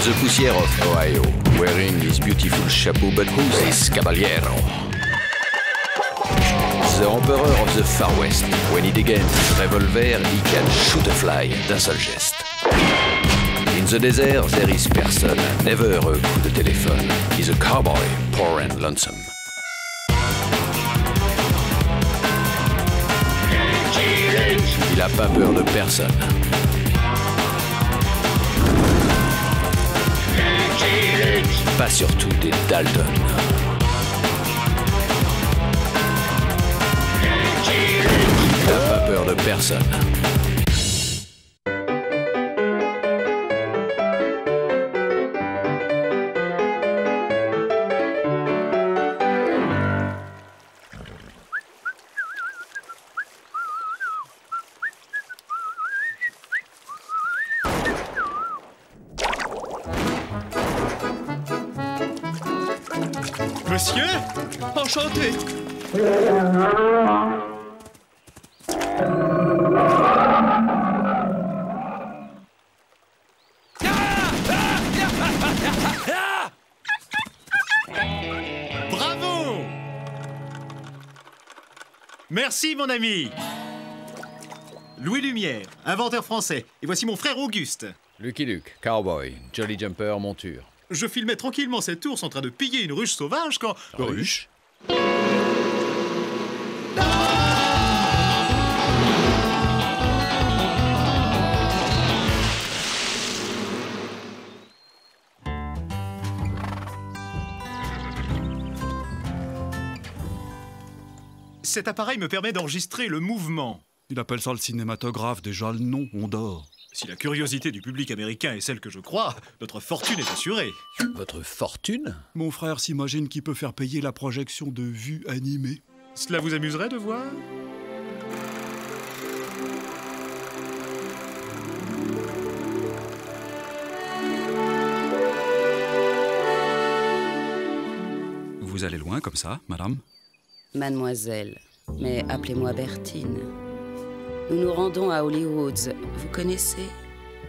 the poussière of Ohio, wearing his beautiful chapeau, but who's this caballero? The Emperor of the Far West. When he degains his revolver, he can shoot a fly d'un seul geste. In the desert, there is person, never a coup de téléphone. He's a cowboy, poor and lonesome. Il a pas peur de personne. Pas surtout des Dalton. Il n'a pas peur de personne. Monsieur, enchanté. Bravo! Merci, mon ami. Louis Lumière, inventeur français. Et voici mon frère Auguste. Lucky Luke, cowboy, jolly jumper, monture. Je filmais tranquillement cet ours en train de piller une ruche sauvage quand... Ruche? Cet appareil me permet d'enregistrer le mouvement. Il appelle ça le cinématographe, déjà le nom, on dort. Si la curiosité du public américain est celle que je crois, notre fortune est assurée. Votre fortune? Mon frère s'imagine qu'il peut faire payer la projection de vues animées. Cela vous amuserait de voir? Vous allez loin comme ça, madame? Mademoiselle, mais appelez-moi Bertine. Nous nous rendons à Hollywood. Vous connaissez?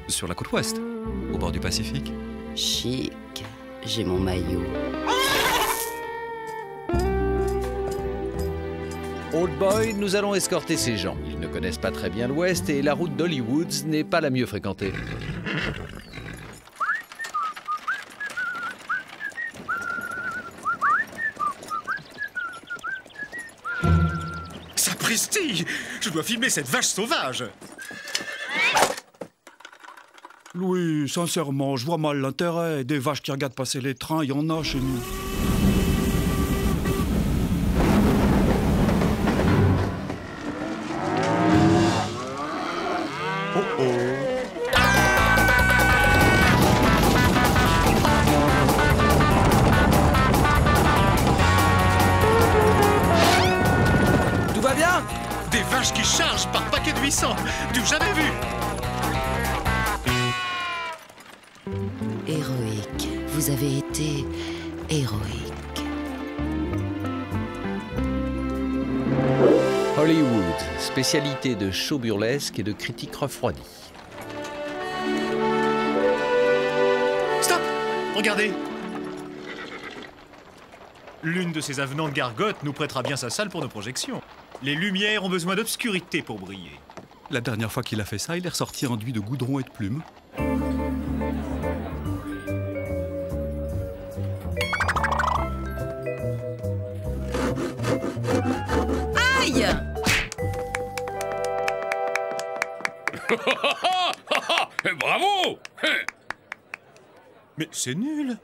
Sur la côte ouest, au bord du Pacifique. Chic. J'ai mon maillot. Old boy, nous allons escorter ces gens. Ils ne connaissent pas très bien l'Ouest et la route d'Hollywood n'est pas la mieux fréquentée. Sapristi! Je dois filmer cette vache sauvage! Louis, sincèrement, je vois mal l'intérêt. Des vaches qui regardent passer les trains, il y en a chez nous. Oh oh! Tout va bien? Des vaches qui chargent par paquet de 800! Du jamais vu! Héroïque. Vous avez été héroïque. Hollywood, spécialité de show burlesque et de critique refroidie. Stop! Regardez! L'une de ces avenantes gargotes nous prêtera bien sa salle pour nos projections. Les lumières ont besoin d'obscurité pour briller. La dernière fois qu'il a fait ça, il est ressorti enduit de goudron et de plumes. Aïe! Bravo! Mais c'est nul!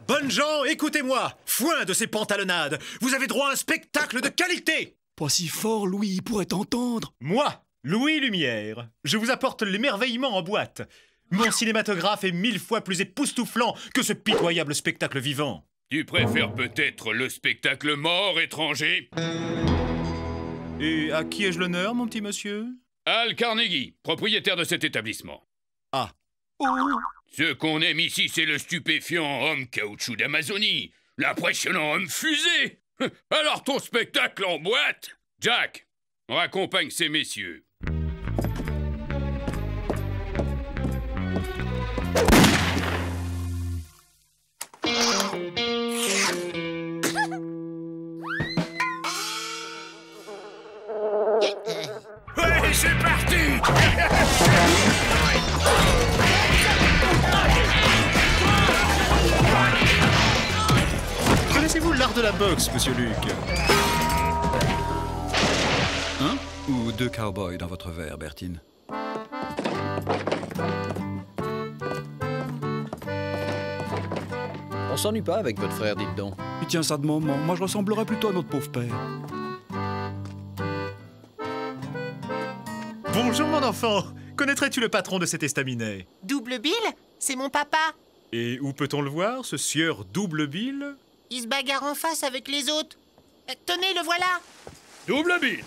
Bonnes gens, écoutez-moi! Foin de ces pantalonnades! Vous avez droit à un spectacle de qualité! Pas si fort, Louis, il pourrait t'entendre. Moi, Louis Lumière, je vous apporte l'émerveillement en boîte. Mon cinématographe est 1000 fois plus époustouflant que ce pitoyable spectacle vivant. Tu préfères peut-être le spectacle mort étranger? Et à qui ai-je l'honneur, mon petit monsieur? Al Carnegie, propriétaire de cet établissement. Ah. Ce qu'on aime ici, c'est le stupéfiant homme caoutchouc d'Amazonie, l'impressionnant homme fusée. Alors ton spectacle en boîte? Jack, raccompagne ces messieurs. c'est parti. Connaissez-vous l'art de la boxe, monsieur Luc? Un ou deux cowboys dans votre verre, Bertine? On s'ennuie pas avec votre frère, dites donc. Il tient ça de moment. Moi, je ressemblerais plutôt à notre pauvre père. Bonjour, mon enfant. Connaîtrais-tu le patron de cet estaminet? Double Bill? C'est mon papa. Et où peut-on le voir, ce sieur Double Bill? Il se bagarre en face avec les autres. Tenez, le voilà. Double Bill.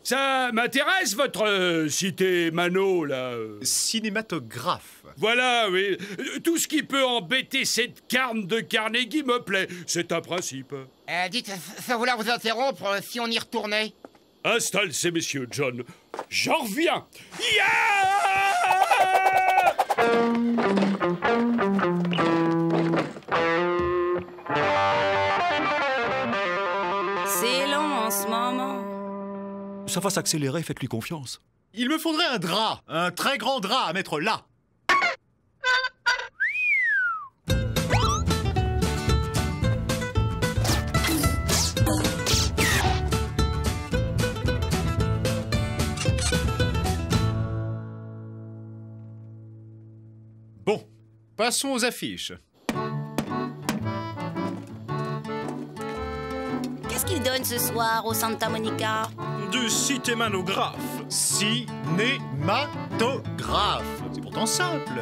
Ça m'intéresse, votre cité Mano, là. Cinématographe. Voilà, oui. Tout ce qui peut embêter cette carne de Carnegie me plaît. C'est un principe. Dites, ça vouloir vous interrompre si on y retournait. Installe ces messieurs, John. J'en reviens. C'est lent en ce moment. Ça va s'accélérer, faites-lui confiance. Il me faudrait un drap, un très grand drap à mettre là. Bon, passons aux affiches. Qu'est-ce qu'il donne ce soir au Santa Monica? Du cinématographe. Cinématographe. C'est pourtant simple.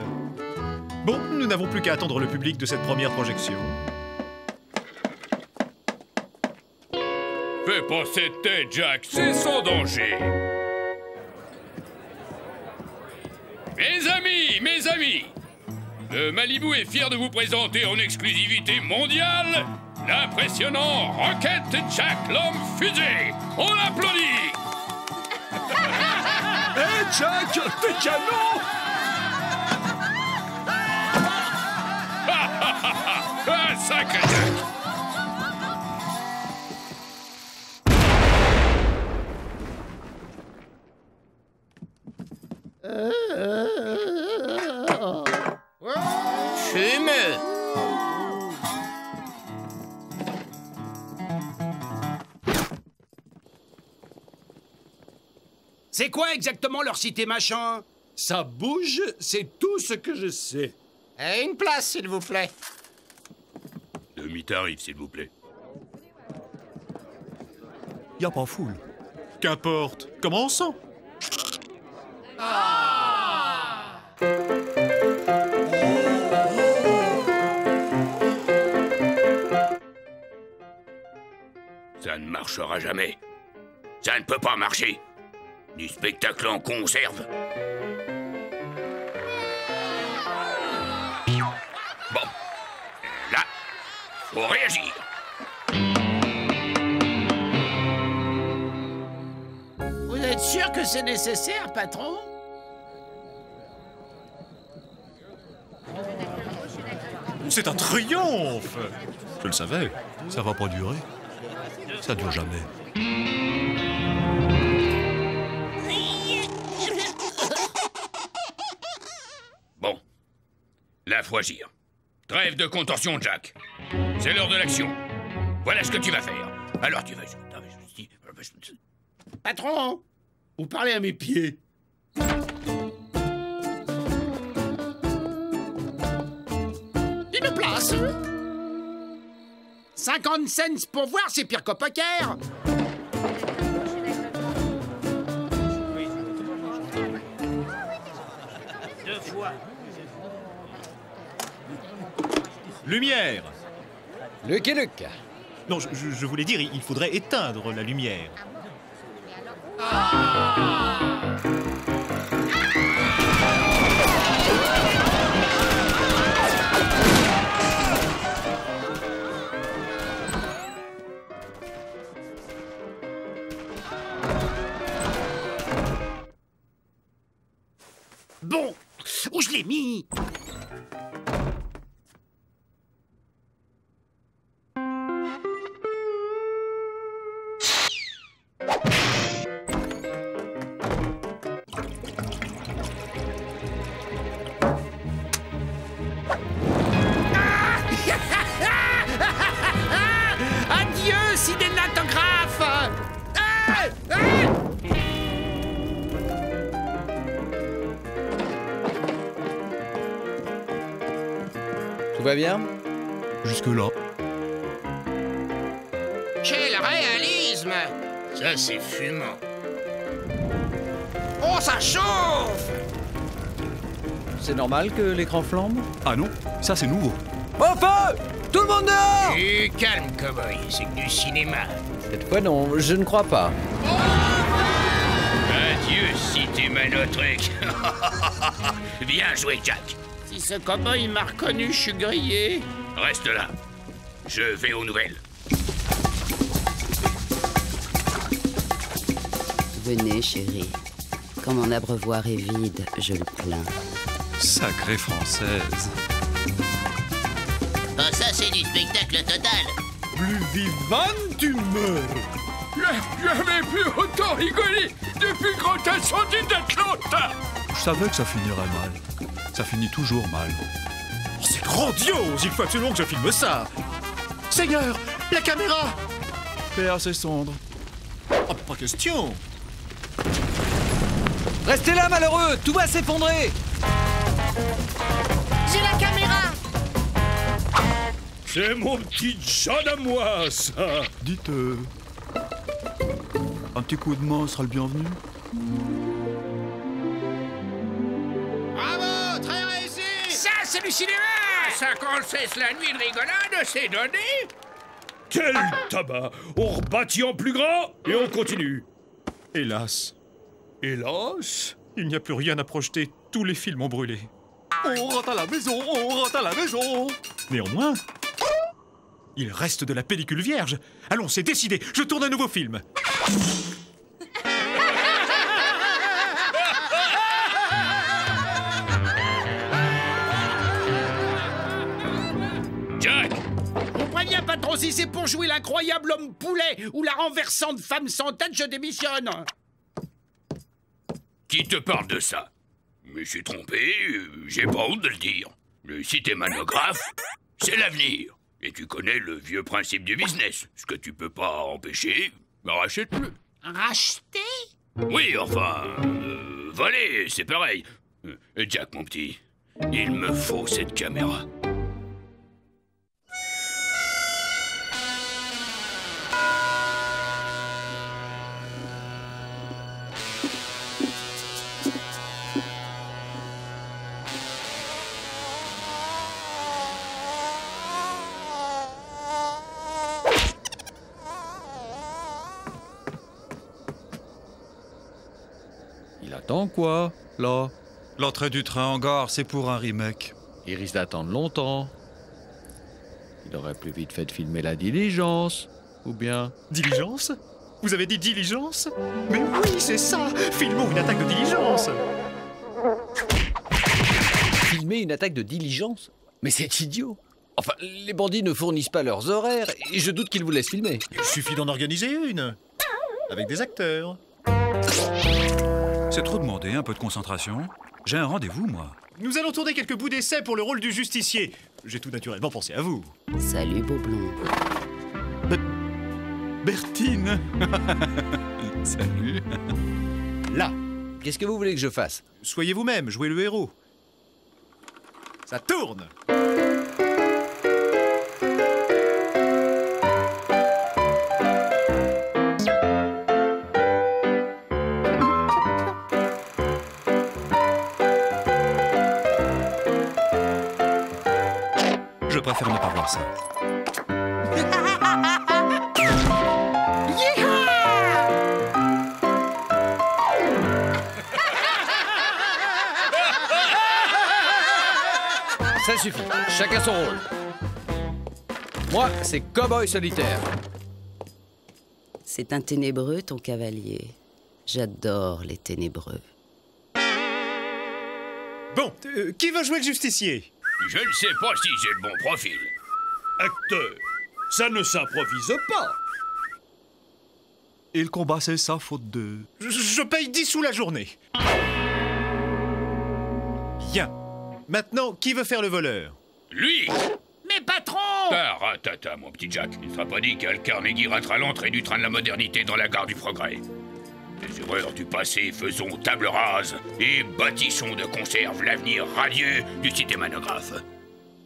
Bon, nous n'avons plus qu'à attendre le public de cette première projection. Fais pas cette tête, Jack, c'est sans danger. Mes amis, le Malibu est fier de vous présenter en exclusivité mondiale l'impressionnant Rocket Jack l'homme fusée. On l'applaudit. Hé, Jack, t'es canon. Ah, sacré Jack. Fumeux. C'est quoi exactement leur cité machin? Ça bouge, c'est tout ce que je sais. Une place, s'il vous plaît. Demi-tarif, s'il vous plaît. Y a pas foule. Qu'importe, commençons. Ça ne marchera jamais. Ça ne peut pas marcher. Du spectacle en conserve. Bon. Là, faut réagir. Vous êtes sûr que c'est nécessaire, patron? C'est un triomphe. Je le savais. Ça va pas durer. Ça dure jamais. Bon. Là, faut agir. Trêve de contorsion, Jack. C'est l'heure de l'action. Voilà ce que tu vas faire. Alors tu vas... Patron, vous parlez à mes pieds. Une place. 50 cents pour voir, c'est pire qu'au poker. Lumière. Luc et Luc. Non, je voulais dire, il faudrait éteindre la lumière. Bon, où je l'ai mis? va bien? Jusque-là. Quel réalisme! Ça, c'est fumant. Oh, ça chauffe! C'est normal que l'écran flambe? Ah non, ça c'est nouveau. Au feu! Tout le monde dehors! Et calme, cowboy, c'est que du cinéma. Cette fois non, je ne crois pas. Adieu, cité Manotrek. Bien joué, Jack. Si ce cow-boy m'a reconnu, je suis grillé. Reste là. Je vais aux nouvelles. Venez, chérie. Quand mon abreuvoir est vide, je le plains. Sacrée française. Ah, ça, c'est du spectacle total. Plus vivante tu meurs. J'avais plus autant rigolé depuis le grand incendie d'Atlanta. Je savais que ça finirait mal. Ça finit toujours mal. Oh, c'est grandiose! Il faut absolument que je filme ça! Seigneur, la caméra! Paix à ses cendres. Oh, pas question! Restez là, malheureux! Tout va s'effondrer! J'ai la caméra. C'est mon petit John à moi, ça. Dites, un petit coup de main sera le bienvenu. Bravo, très réussi! Ça, c'est du cinéma. Ça qu'on le cesse la nuit de rigolade, c'est donné. Quel tabac! On rebâtit en plus grand et on continue. Hélas, Hélas, il n'y a plus rien à projeter. Tous les films ont brûlé. On rentre à la maison, on rentre à la maison. Néanmoins, il reste de la pellicule vierge. Allons, c'est décidé. Je tourne un nouveau film. Jack! On prévient pas trop, si c'est pour jouer l'incroyable homme poulet ou la renversante femme sans tête, je démissionne. Qui te parle de ça? Mais je suis trompé, j'ai pas honte de le dire. Le cinémanographe, c'est l'avenir. Et tu connais le vieux principe du business. Ce que tu peux pas empêcher, rachète-le. Racheter? Oui, enfin, voler, c'est pareil. Jack, mon petit, il me faut cette caméra. Il attend quoi, là? L'entrée du train en gare, c'est pour un remake. Il risque d'attendre longtemps. Il aurait plus vite fait de filmer la diligence. Ou bien... Diligence? Vous avez dit diligence? Mais oui, c'est ça! Filmons une attaque de diligence! Filmer une attaque de diligence? Mais c'est idiot! Enfin, les bandits ne fournissent pas leurs horaires, et je doute qu'ils vous laissent filmer. Il suffit d'en organiser une. Avec des acteurs. C'est trop demandé, un peu de concentration. J'ai un rendez-vous, moi. Nous allons tourner quelques bouts d'essai pour le rôle du justicier. J'ai tout naturellement pensé à vous. Salut, beau blond. Bertine. Salut. Là, Qu'est-ce que vous voulez que je fasse? soyez vous-même, jouez le héros. Ça tourne! Je préfère ne pas voir ça. Ça suffit, chacun son rôle. Moi, c'est Cowboy Solitaire. C'est un ténébreux, ton cavalier. J'adore les ténébreux. Bon, qui veut jouer le justicier? Je ne sais pas si j'ai le bon profil. acteur, ça ne s'improvise pas. Et le combat, c'est ça, faute de... Je paye 10 sous la journée. Bien. Maintenant, qui veut faire le voleur? Lui! Mais patron! Taratata, mon petit Jack. Il ne sera pas dit qu'Al Carnegie ratera l'entrée du train de la modernité dans la gare du progrès. Les erreurs du passé faisons table rase et bâtissons de conserve l'avenir radieux du cinémanographe.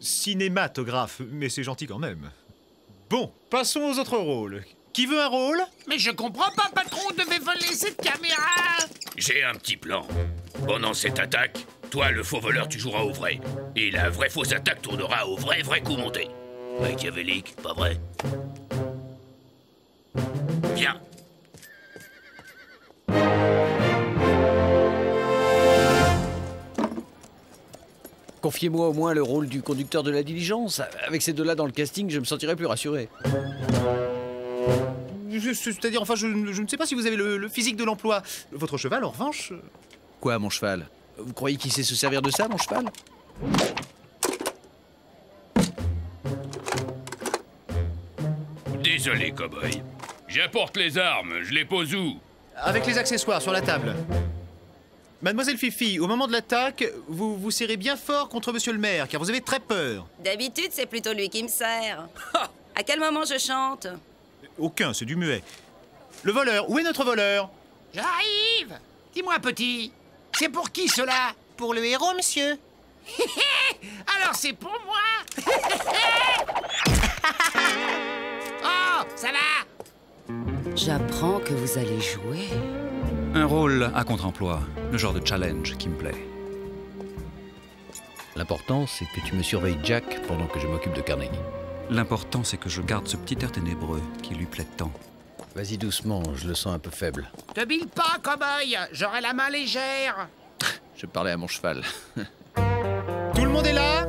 cinématographe, mais c'est gentil quand même. Bon, passons aux autres rôles. Qui veut un rôle? Mais je comprends pas, patron, on devait voler cette caméra. J'ai un petit plan. Pendant cette attaque, toi, le faux voleur, tu joueras au vrai. Et la vraie fausse attaque tournera au vrai coup monté. Machiavélique, pas vrai? Viens. Confiez-moi au moins le rôle du conducteur de la diligence. Avec ces deux-là dans le casting, je me sentirais plus rassuré. C'est-à-dire, enfin, je ne sais pas si vous avez le physique de l'emploi. Votre cheval, en revanche... Quoi, mon cheval? Vous croyez qu'il sait se servir de ça, mon cheval? Désolé, cow-boy. J'apporte les armes, je les pose où? Avec les accessoires sur la table. Mademoiselle Fifi, au moment de l'attaque, vous vous serrez bien fort contre monsieur le maire, car vous avez très peur. D'habitude, c'est plutôt lui qui me sert. À quel moment je chante? Aucun, c'est du muet. Le voleur, où est notre voleur? J'arrive. Dis-moi, petit, c'est pour qui cela? Pour le héros, monsieur. Alors c'est pour moi. Oh, ça va? J'apprends que vous allez jouer. Un rôle à contre-emploi, le genre de challenge qui me plaît. L'important, c'est que tu me surveilles Jack pendant que je m'occupe de Carnegie. L'important, c'est que je garde ce petit air ténébreux qui lui plaît tant. Vas-y doucement, je le sens un peu faible. Te bille pas, cow-boy. J'aurai la main légère. Je parlais à mon cheval. Tout le monde est là?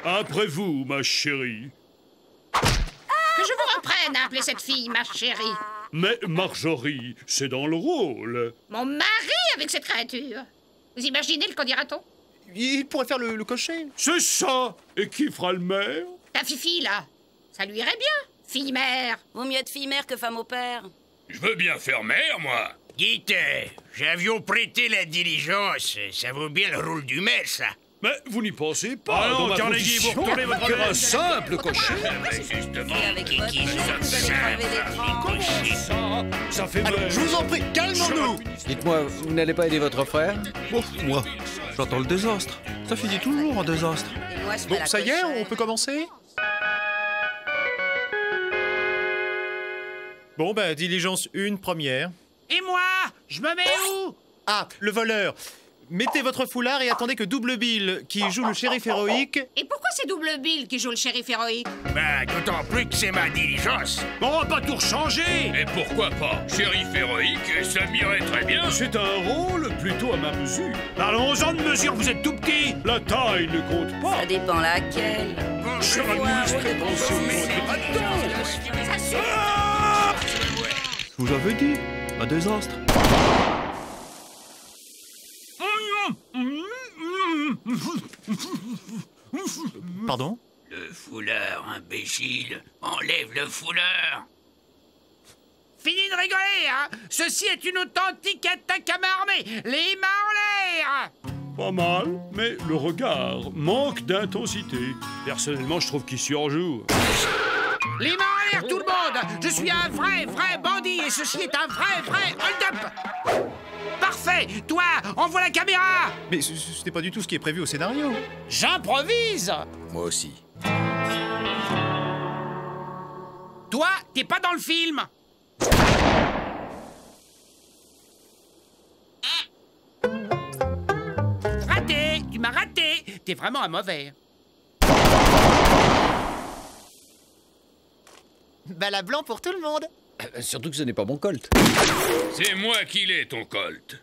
Après vous, ma chérie. Que je vous reprenne à appeler cette fille ma chérie. Mais Marjorie, c'est dans le rôle. Mon mari avec cette créature. Vous imaginez le qu'en dira-t-on? Il pourrait faire le cocher. C'est ça. Et qui fera le maire? Ta Fifi, là. Ça lui irait bien. Fille-mère. Vaut mieux être fille-mère que femme au père. Je veux bien faire maire, moi. Dites, j'avions prêté la diligence. Ça vaut bien le rôle du maire, ça. Mais vous n'y pensez pas. Ah non, dans ma Carnegie, vous position, retournez votre faire un veste. simple cocher. Justement, Et avec votre qui main, vous allez crever l'écran. Ça fait Alors, mal. je vous en prie, calmons-nous. Dites-moi, vous n'allez pas aider votre frère? Ouf, moi, j'entends le désastre. Ça finit toujours en désastre. Et moi, je fais Bon, la ça y est, cochère. on peut commencer? Bon, bah, diligence 1, première. Et moi, je me mets où? Ah, le voleur. Mettez votre foulard et attendez que Double Bill, qui joue le shérif héroïque... Et pourquoi c'est Double Bill qui joue le shérif héroïque? Bah, d'autant plus que c'est ma diligence. Bon, on va pas tout changer. Et pourquoi pas? Shérif héroïque, ça m'irait très bien. C'est un rôle plutôt à ma mesure. Parlons-en de mesure, vous êtes tout petit. La taille ne compte pas. Ça dépend laquelle. Cher Ouais, administré, ouais, pensez au ouais, monde. ouais, Pas de temps. Ça suffit. Je vous avais dit, un désastre. Pardon? Le foulard, imbécile. Enlève le foulard. Fini de rigoler, hein? Ceci est une authentique attaque à main armée. Les mains en l'air. Pas mal, mais le regard manque d'intensité. Personnellement, je trouve qu'il surjoue. Les mains en l'air, tout le monde. Je suis un vrai bandit et ceci est un vrai hold-up. Parfait. Toi, envoie la caméra. Mais c'était pas du tout ce qui est prévu au scénario. J'improvise. Moi aussi. Toi, t'es pas dans le film. Raté. Tu m'as raté. T'es vraiment un mauvais. Bala blanc pour tout le monde. Surtout que ce n'est pas mon Colt. C'est moi qui l'ai, ton Colt.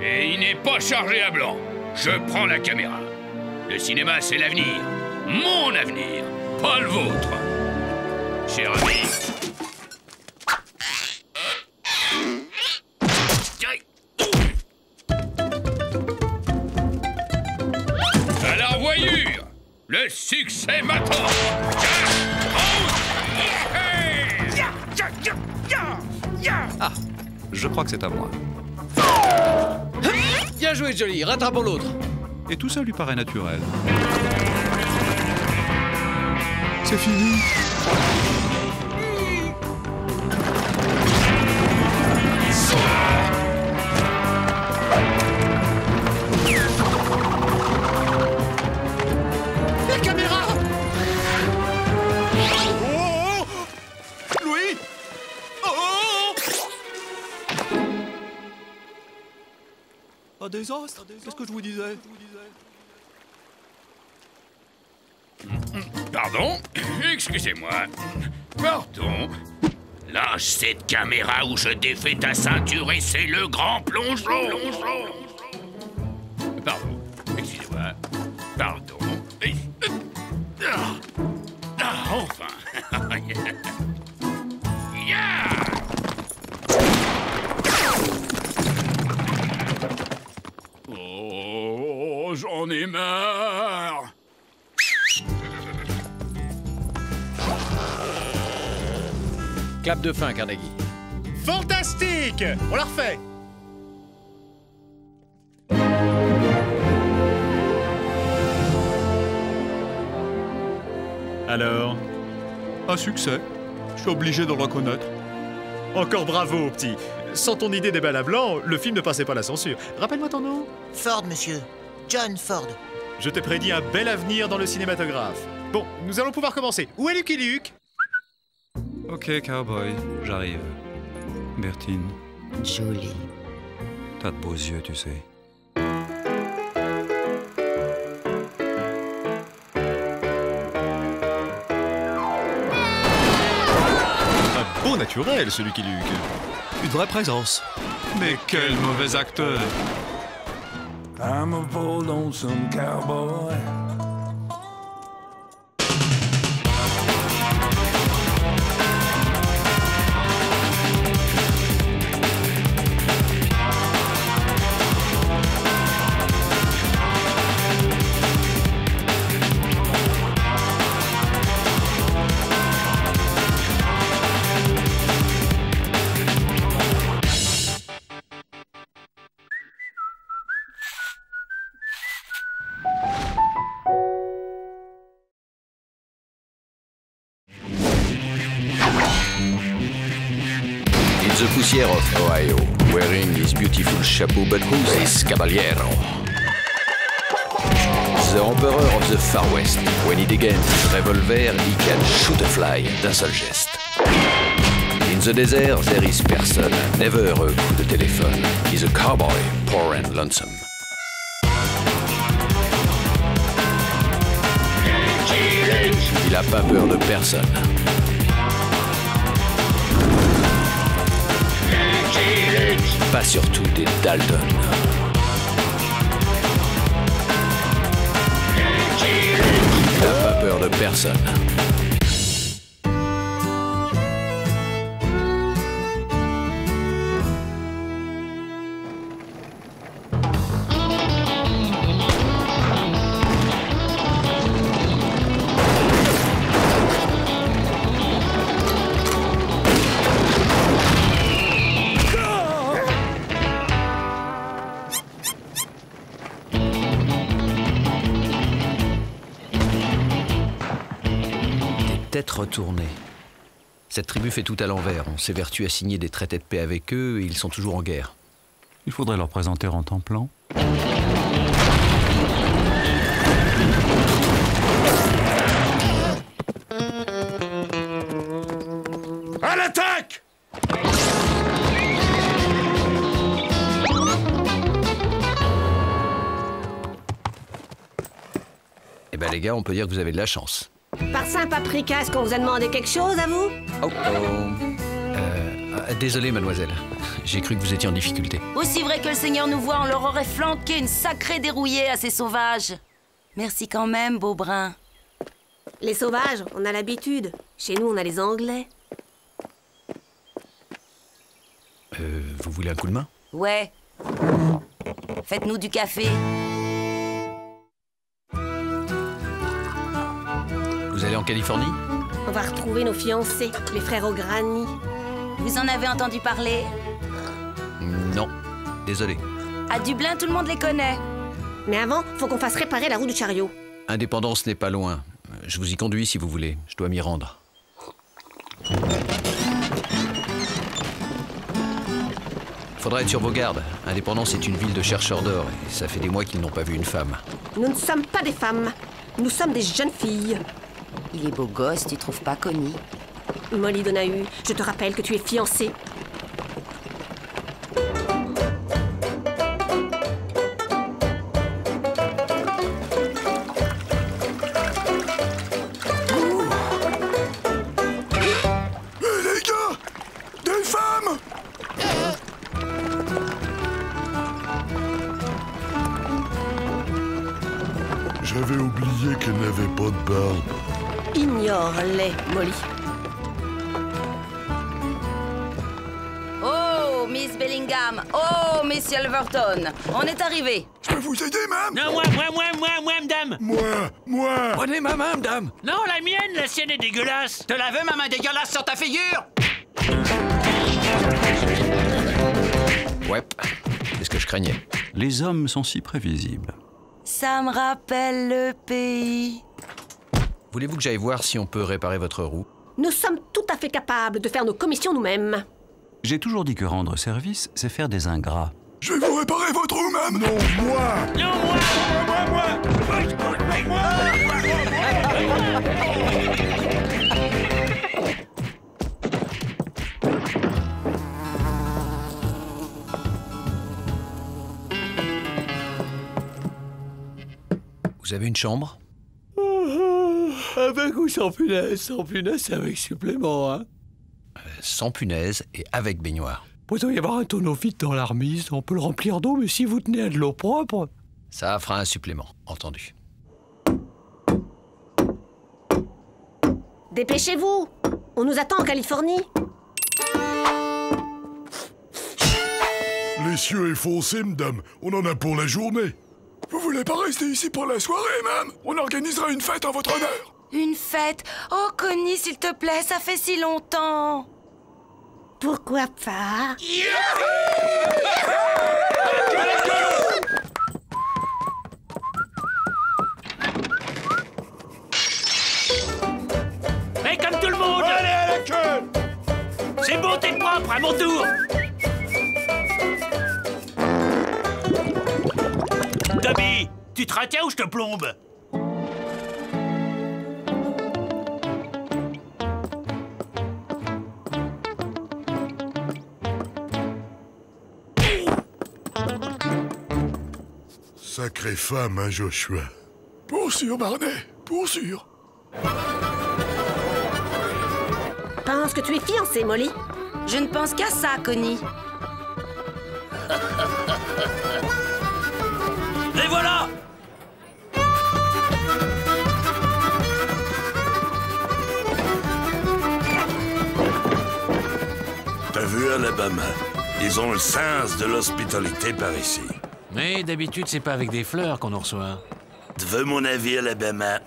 Et il n'est pas chargé à blanc. Je prends la caméra. Le cinéma, c'est l'avenir. Mon avenir, pas le vôtre. Cher ami. À la revoyure. Le succès m'attend. Ah, je crois que c'est à moi. Bien joué, Johnny. Rattrapons l'autre. Et tout ça lui paraît naturel. C'est fini. Un désastre. Qu'est-ce que je vous disais? Pardon? Excusez-moi. Pardon. Lâche cette caméra ou je défais ta ceinture et c'est le grand plongeon. Pardon. Excusez-moi. Pardon. Enfin. Yeah! Oh, j'en ai marre. Clap de fin, Carnegie. Fantastique! On la refait. Alors, Un succès. Je suis obligé de le reconnaître. encore bravo, petit. Sans ton idée des balles à blanc, le film ne passait pas la censure. Rappelle-moi ton nom. Ford, monsieur. John Ford. Je t'ai prédit un bel avenir dans le cinématographe. Bon, nous allons pouvoir commencer. Où est Lucky Luke? Ok, cowboy, j'arrive. Bertine, Jolie. t'as de beaux yeux, tu sais. Un beau naturel, ce Lucky Luke. Une vraie présence. Mais quel mauvais acteur. I'm a bold lonesome cowboy. In the poussière of Ohio, wearing his beautiful chapeau, but who's this caballero? The emperor of the Far West. When he against his revolver, he can shoot a fly d'un seul geste. In the desert, there is person, never a coup de téléphone. He's a cowboy, poor and lonesome. Il a pas peur de personne. Pas surtout des Dalton. Il n'a pas peur de personne. Tête retournée. Cette tribu fait tout à l'envers. On s'évertue à signer des traités de paix avec eux et ils sont toujours en guerre. Il faudrait leur présenter en temps plan. À l'attaque! Eh ben les gars, on peut dire que vous avez de la chance. Par Saint-Paprika, est-ce qu'on vous a demandé quelque chose à vous? Oh oh. Désolé, mademoiselle. J'ai cru que vous étiez en difficulté. Aussi vrai que le Seigneur nous voit, on leur aurait flanqué une sacrée dérouillée à ces sauvages. Merci quand même, Beaubrun. Les sauvages, on a l'habitude. Chez nous, on a les Anglais. Vous voulez un coup de main? Ouais. Faites-nous du café. Vous allez en Californie? On va retrouver nos fiancés, les frères O'Grady. Vous en avez entendu parler? Non. Désolé. À Dublin, tout le monde les connaît. Mais avant, faut qu'on fasse réparer la roue du chariot. Indépendance n'est pas loin. Je vous y conduis si vous voulez. Je dois m'y rendre. Faudra être sur vos gardes. Indépendance est une ville de chercheurs d'or et ça fait des mois qu'ils n'ont pas vu une femme. Nous ne sommes pas des femmes. Nous sommes des jeunes filles. Il est beau gosse, tu trouves pas, Connie? Molly Donahue, je te rappelle que tu es fiancée. n'avez pas de barbe. Ignore-les, Molly. Oh, Miss Bellingham. Oh, Miss Silverton. On est arrivé. Je peux vous aider, madame? Non, moi, madame. Moi. Prenez ma main, madame. Non, la mienne, la sienne est dégueulasse. Te la veux, ma main dégueulasse sur ta figure? Ouais, c'est ce que je craignais. Les hommes sont si prévisibles. Ça me rappelle le pays. Voulez-vous que j'aille voir si on peut réparer votre roue? Nous sommes tout à fait capables de faire nos commissions nous-mêmes. J'ai toujours dit que rendre service, c'est faire des ingrats. Je vais vous réparer votre roue, madame. Non, moi. Non, Vous avez une chambre? Avec ou sans punaise? Sans punaise, c'est avec supplément, hein? Sans punaise et avec baignoire. Il doit y avoir un tonneau vide dans la remise. On peut le remplir d'eau, mais si vous tenez à de l'eau propre... Ça fera un supplément, entendu. Dépêchez-vous. On nous attend en Californie. L'essieu est foncé, madame. On en a pour la journée. Vous voulez pas rester ici pour la soirée, madame? On organisera une fête en votre honneur. Une fête? Oh, Connie, s'il te plaît, ça fait si longtemps. Pourquoi pas? Mais comme tout le monde. Allez à la queue. C'est bon, t'es propre, à mon tour. Toby, tu te retiens ou je te plombe? Sacrée femme, hein, Joshua. Pour sûr, Barney, pour sûr. Pense que tu es fiancée, Molly. Je ne pense qu'à ça, Connie. Les voilà! T'as vu, Alabama? Ils ont le sens de l'hospitalité par ici. Mais d'habitude, c'est pas avec des fleurs qu'on nous reçoit. Tu veux mon avis, Alabama?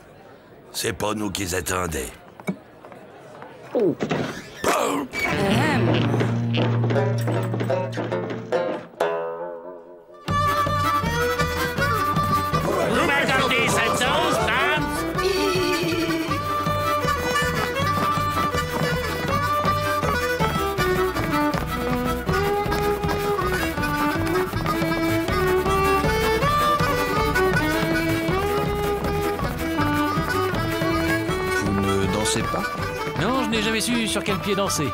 C'est pas nous qui attendaient. Oh. Vous m'accordez cette sauce, dame? Vous ne dansez pas? Non, je n'ai jamais su sur quel pied danser.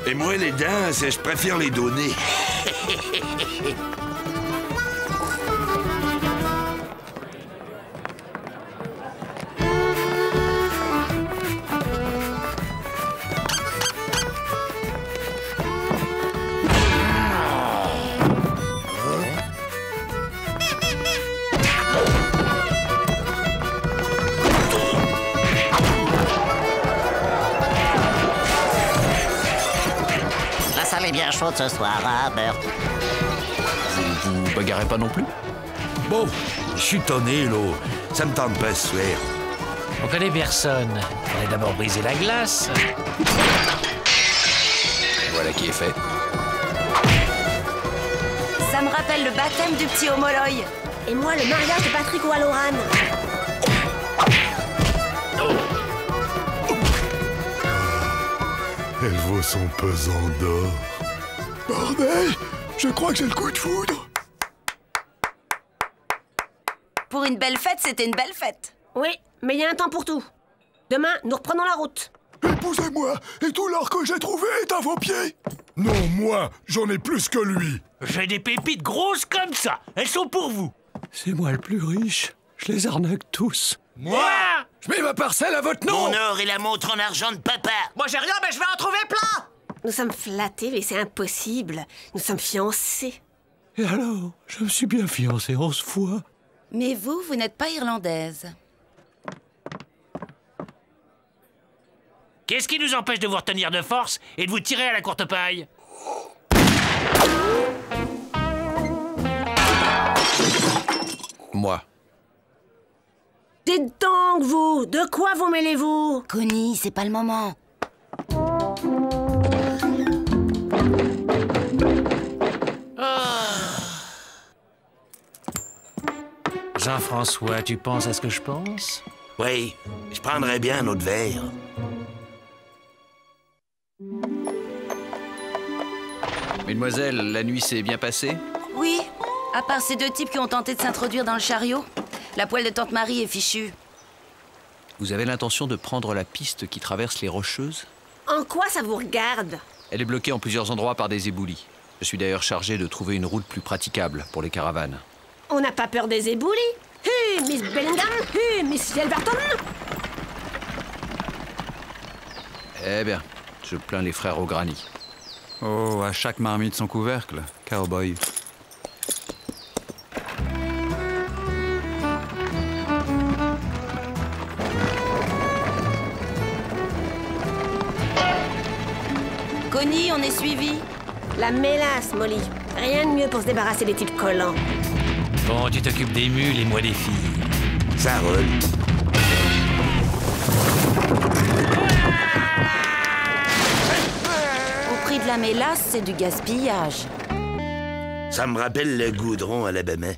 Et moi, les danses, je préfère les donner. La salle est bien chaude ce soir, hein, Bert? Vous bagarrez pas non plus? Bon, je suis tonné, là. Ça me tente pas ce soir. On connaît personne. On va d'abord briser la glace. Voilà qui est fait. Ça me rappelle le baptême du petit Homoloy. Et moi, le mariage de Patrick Walloran. Elle vaut son pesant d'or. Barney, je crois que j'ai le coup de foudre. Pour une belle fête, c'était une belle fête. Oui, mais il y a un temps pour tout. Demain, nous reprenons la route. Épousez-moi, et tout l'or que j'ai trouvé est à vos pieds. Non, moi, j'en ai plus que lui. J'ai des pépites grosses comme ça. Elles sont pour vous. C'est moi le plus riche. Je les arnaque tous. Moi? Je mets ma parcelle à votre nom. Mon or et la montre en argent de papa. Moi j'ai rien, mais je vais en trouver plein. Nous sommes flattés, mais c'est impossible. Nous sommes fiancés. Et alors, je me suis bien fiancé 11 fois. Mais vous, vous n'êtes pas irlandaise. Qu'est-ce qui nous empêche de vous retenir de force et de vous tirer à la courte paille? Moi. Dites donc, vous, de quoi vous mêlez-vous? Connie, c'est pas le moment. Jean-François, tu penses à ce que je pense? Oui, je prendrais bien un autre verre. Mesdemoiselles, la nuit s'est bien passée? Oui, à part ces deux types qui ont tenté de s'introduire dans le chariot. La poêle de Tante Marie est fichue. Vous avez l'intention de prendre la piste qui traverse les Rocheuses? En quoi ça vous regarde? Elle est bloquée en plusieurs endroits par des éboulis. Je suis d'ailleurs chargé de trouver une route plus praticable pour les caravanes. On n'a pas peur des éboulis? Miss Bellingham, Miss Yelverton. Eh bien, je plains les frères au granit. Oh, à chaque marmite son couvercle, cowboy. Connie, on est suivi. La mélasse, Molly. Rien de mieux pour se débarrasser des types collants. Bon, tu t'occupes des mules et moi des filles. Ça roule. Au prix de la mélasse, c'est du gaspillage. Ça me rappelle le goudron à l'Alabama.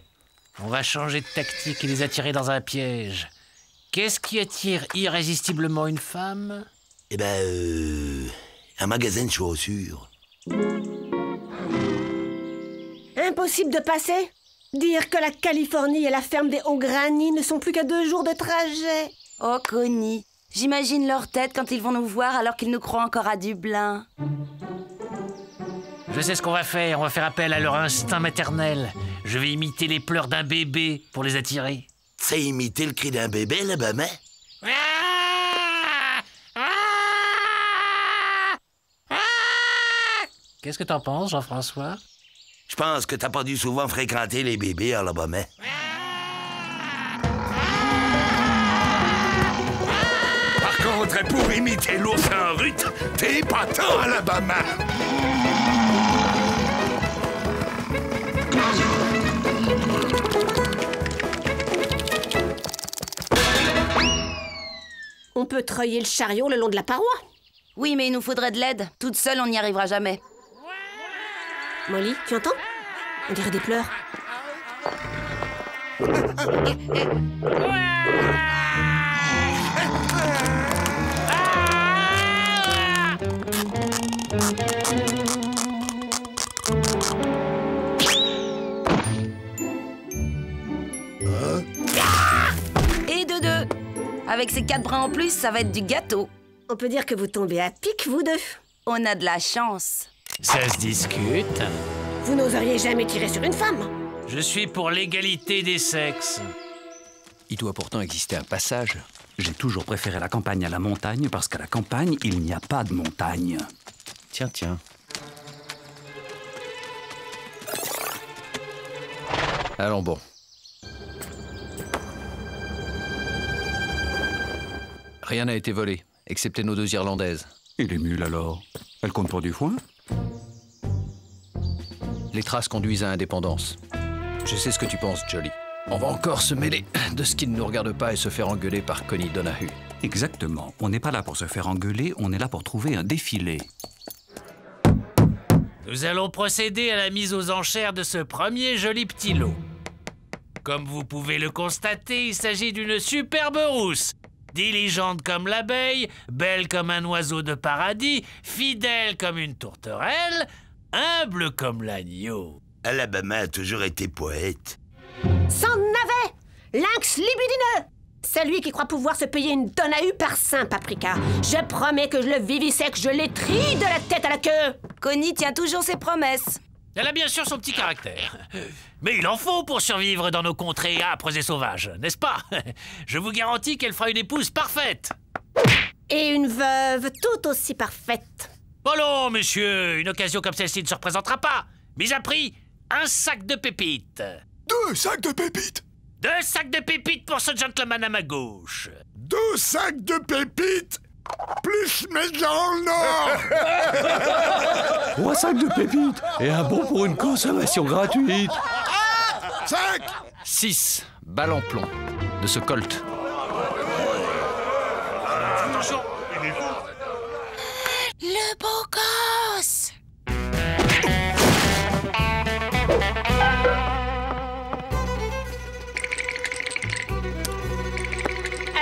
On va changer de tactique et les attirer dans un piège. Qu'est-ce qui attire irrésistiblement une femme? Eh ben, un magasin de chaussures. Impossible de passer? Dire que la Californie et la ferme des Hauts-Granits ne sont plus qu'à 2 jours de trajet. Oh, Connie, j'imagine leur tête quand ils vont nous voir alors qu'ils nous croient encore à Dublin. Je sais ce qu'on va faire. On va faire appel à leur instinct maternel. Je vais imiter les pleurs d'un bébé pour les attirer. C'est imiter le cri d'un bébé, l'Alabama? Qu'est-ce que t'en penses, Jean-François? Je pense que t'as pas dû souvent fréquenter les bébés à l'Alabama. Par contre, pour imiter l'ours en rut, t'es pas tant à l'Alabama. On peut treuiller le chariot le long de la paroi. Oui, mais il nous faudrait de l'aide. Toute seule, on n'y arrivera jamais. Molly, tu entends? On dirait des pleurs. Et de deux. Avec ces 4 bras en plus, ça va être du gâteau. On peut dire que vous tombez à pic, vous deux. On a de la chance. Ça se discute. Vous n'oseriez jamais tirer sur une femme. Je suis pour l'égalité des sexes. Il doit pourtant exister un passage. J'ai toujours préféré la campagne à la montagne parce qu'à la campagne, il n'y a pas de montagne. Tiens, tiens. Allons bon. Rien n'a été volé, excepté nos 2 Irlandaises. Et les mules alors? Elles comptent pour du foin? Les traces conduisent à Indépendance. Je sais ce que tu penses, Jolly. On va encore se mêler de ce qui ne nous regarde pas et se faire engueuler par Connie Donahue. Exactement. On n'est pas là pour se faire engueuler, on est là pour trouver un défilé. Nous allons procéder à la mise aux enchères de ce premier joli petit lot. Comme vous pouvez le constater, il s'agit d'une superbe rousse. Diligente comme l'abeille, belle comme un oiseau de paradis, fidèle comme une tourterelle, humble comme l'agneau. Alabama a toujours été poète. Sans navet! Lynx libidineux! Celui qui croit pouvoir se payer une Donahue par Saint Paprika. Je promets que je le vivisecte, je l'étrie de la tête à la queue. Connie tient toujours ses promesses. Elle a bien sûr son petit caractère. Mais il en faut pour survivre dans nos contrées âpres et sauvages, n'est-ce pas? Je vous garantis qu'elle fera une épouse parfaite. Et une veuve tout aussi parfaite. Oh non, monsieur, une occasion comme celle-ci ne se représentera pas. Mis à prix, un sac de pépites. 2 sacs de pépites? 2 sacs de pépites pour ce gentleman à ma gauche. 2 sacs de pépites? Plus mais dans le Nord. 3 sacs de pépites et un bon pour une consommation gratuite. 5. 6 balles en plomb de ce Colt. Attention, il est fou. Le beau gosse.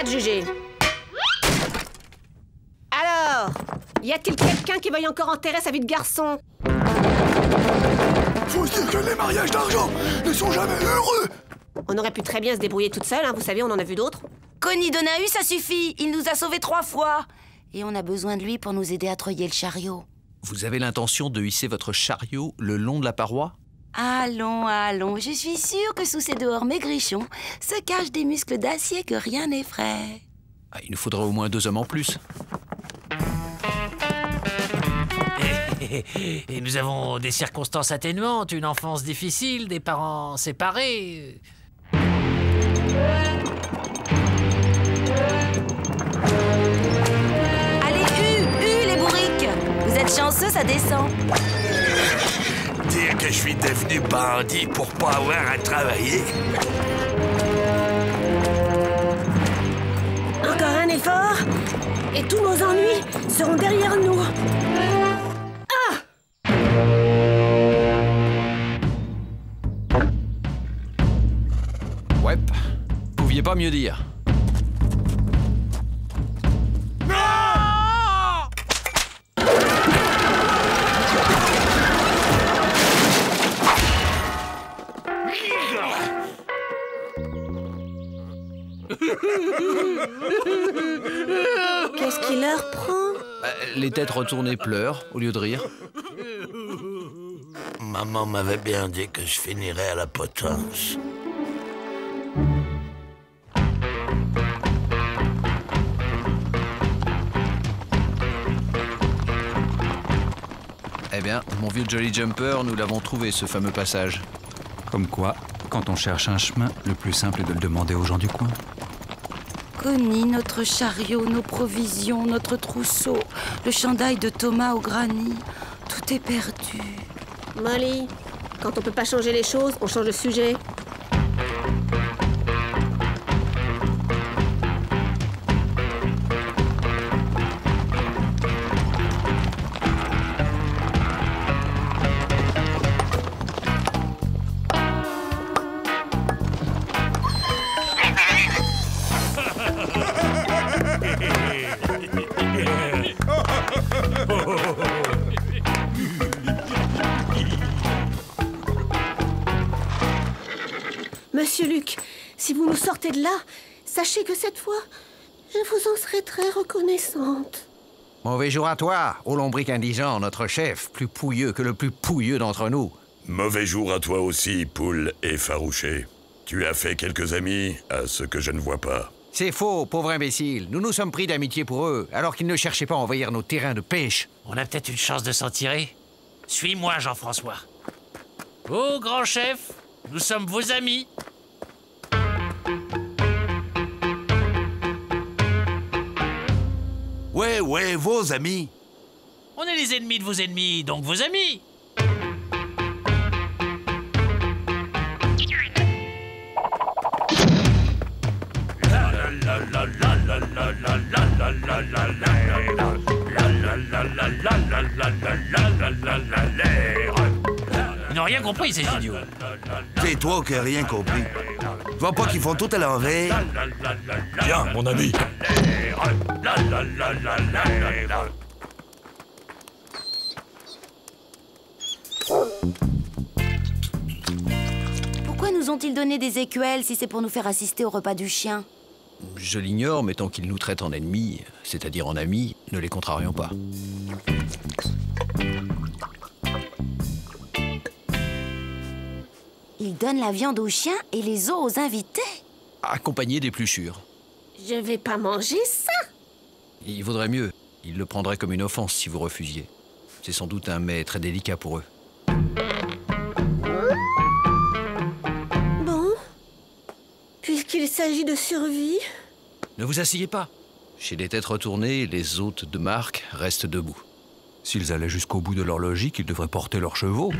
Adjugé. Alors, y a-t-il quelqu'un qui veuille encore enterrer sa vie de garçon? Faut se dire que les mariages d'argent ne sont jamais heureux. On aurait pu très bien se débrouiller toute seule, hein, vous savez, on en a vu d'autres. Connie Donahue, ça suffit. Il nous a sauvés 3 fois. Et on a besoin de lui pour nous aider à treuiller le chariot. Vous avez l'intention de hisser votre chariot le long de la paroi? Allons, allons. Je suis sûre que sous ces dehors maigrichons se cachent des muscles d'acier que rien n'effraie. Ah, il nous faudrait au moins 2 hommes en plus. Et nous avons des circonstances atténuantes, une enfance difficile, des parents séparés. Allez, les bourriques. Vous êtes chanceux, ça descend. Dire que je suis devenu bandit pour pas avoir à travailler. Encore un effort, et tous nos ennuis seront derrière nous. Ouais, pouviez pas mieux dire. Qu'est-ce qui leur prend? Les têtes retournées pleurent au lieu de rire. Maman m'avait bien dit que je finirais à la potence. Eh bien, mon vieux Jolly Jumper, nous l'avons trouvé, ce fameux passage. Comme quoi, quand on cherche un chemin, le plus simple est de le demander aux gens du coin. Connie, notre chariot, nos provisions, notre trousseau, le chandail de Thomas au granit, tout est perdu. Molly, quand on peut pas changer les choses, on change de sujet. Monsieur Luc, si vous nous sortez de là, sachez que cette fois, je vous en serai très reconnaissante. Mauvais jour à toi, ô lombric indigent, notre chef, plus pouilleux que le plus pouilleux d'entre nous. Mauvais jour à toi aussi, poule effarouché. Tu as fait quelques amis à ce que je ne vois pas. C'est faux, pauvre imbécile. Nous nous sommes pris d'amitié pour eux, alors qu'ils ne cherchaient pas à envahir nos terrains de pêche. On a peut-être une chance de s'en tirer. Suis-moi, Jean-François. Ô grand chef, nous sommes vos amis. Ouais, vos amis. On est les ennemis de vos ennemis, donc vos amis. Ils n'ont rien compris, ces idiots. C'est toi qui n'as rien compris. Tu vois pas qu'ils font tout à l'envers? Viens, mon ami. Pourquoi nous ont-ils donné des écuelles si c'est pour nous faire assister au repas du chien? Je l'ignore, mais tant qu'ils nous traitent en ennemis, c'est-à-dire en amis, ne les contrarions pas. Ils donnent la viande aux chiens et les os aux invités. Accompagnés d'épluchures. Je vais pas manger ça. Il vaudrait mieux. Ils le prendraient comme une offense si vous refusiez. C'est sans doute un mets très délicat pour eux. Bon. Puisqu'il s'agit de survie... Ne vous asseyez pas. Chez les têtes retournées, les hôtes de marque restent debout. S'ils allaient jusqu'au bout de leur logique, ils devraient porter leurs chevaux.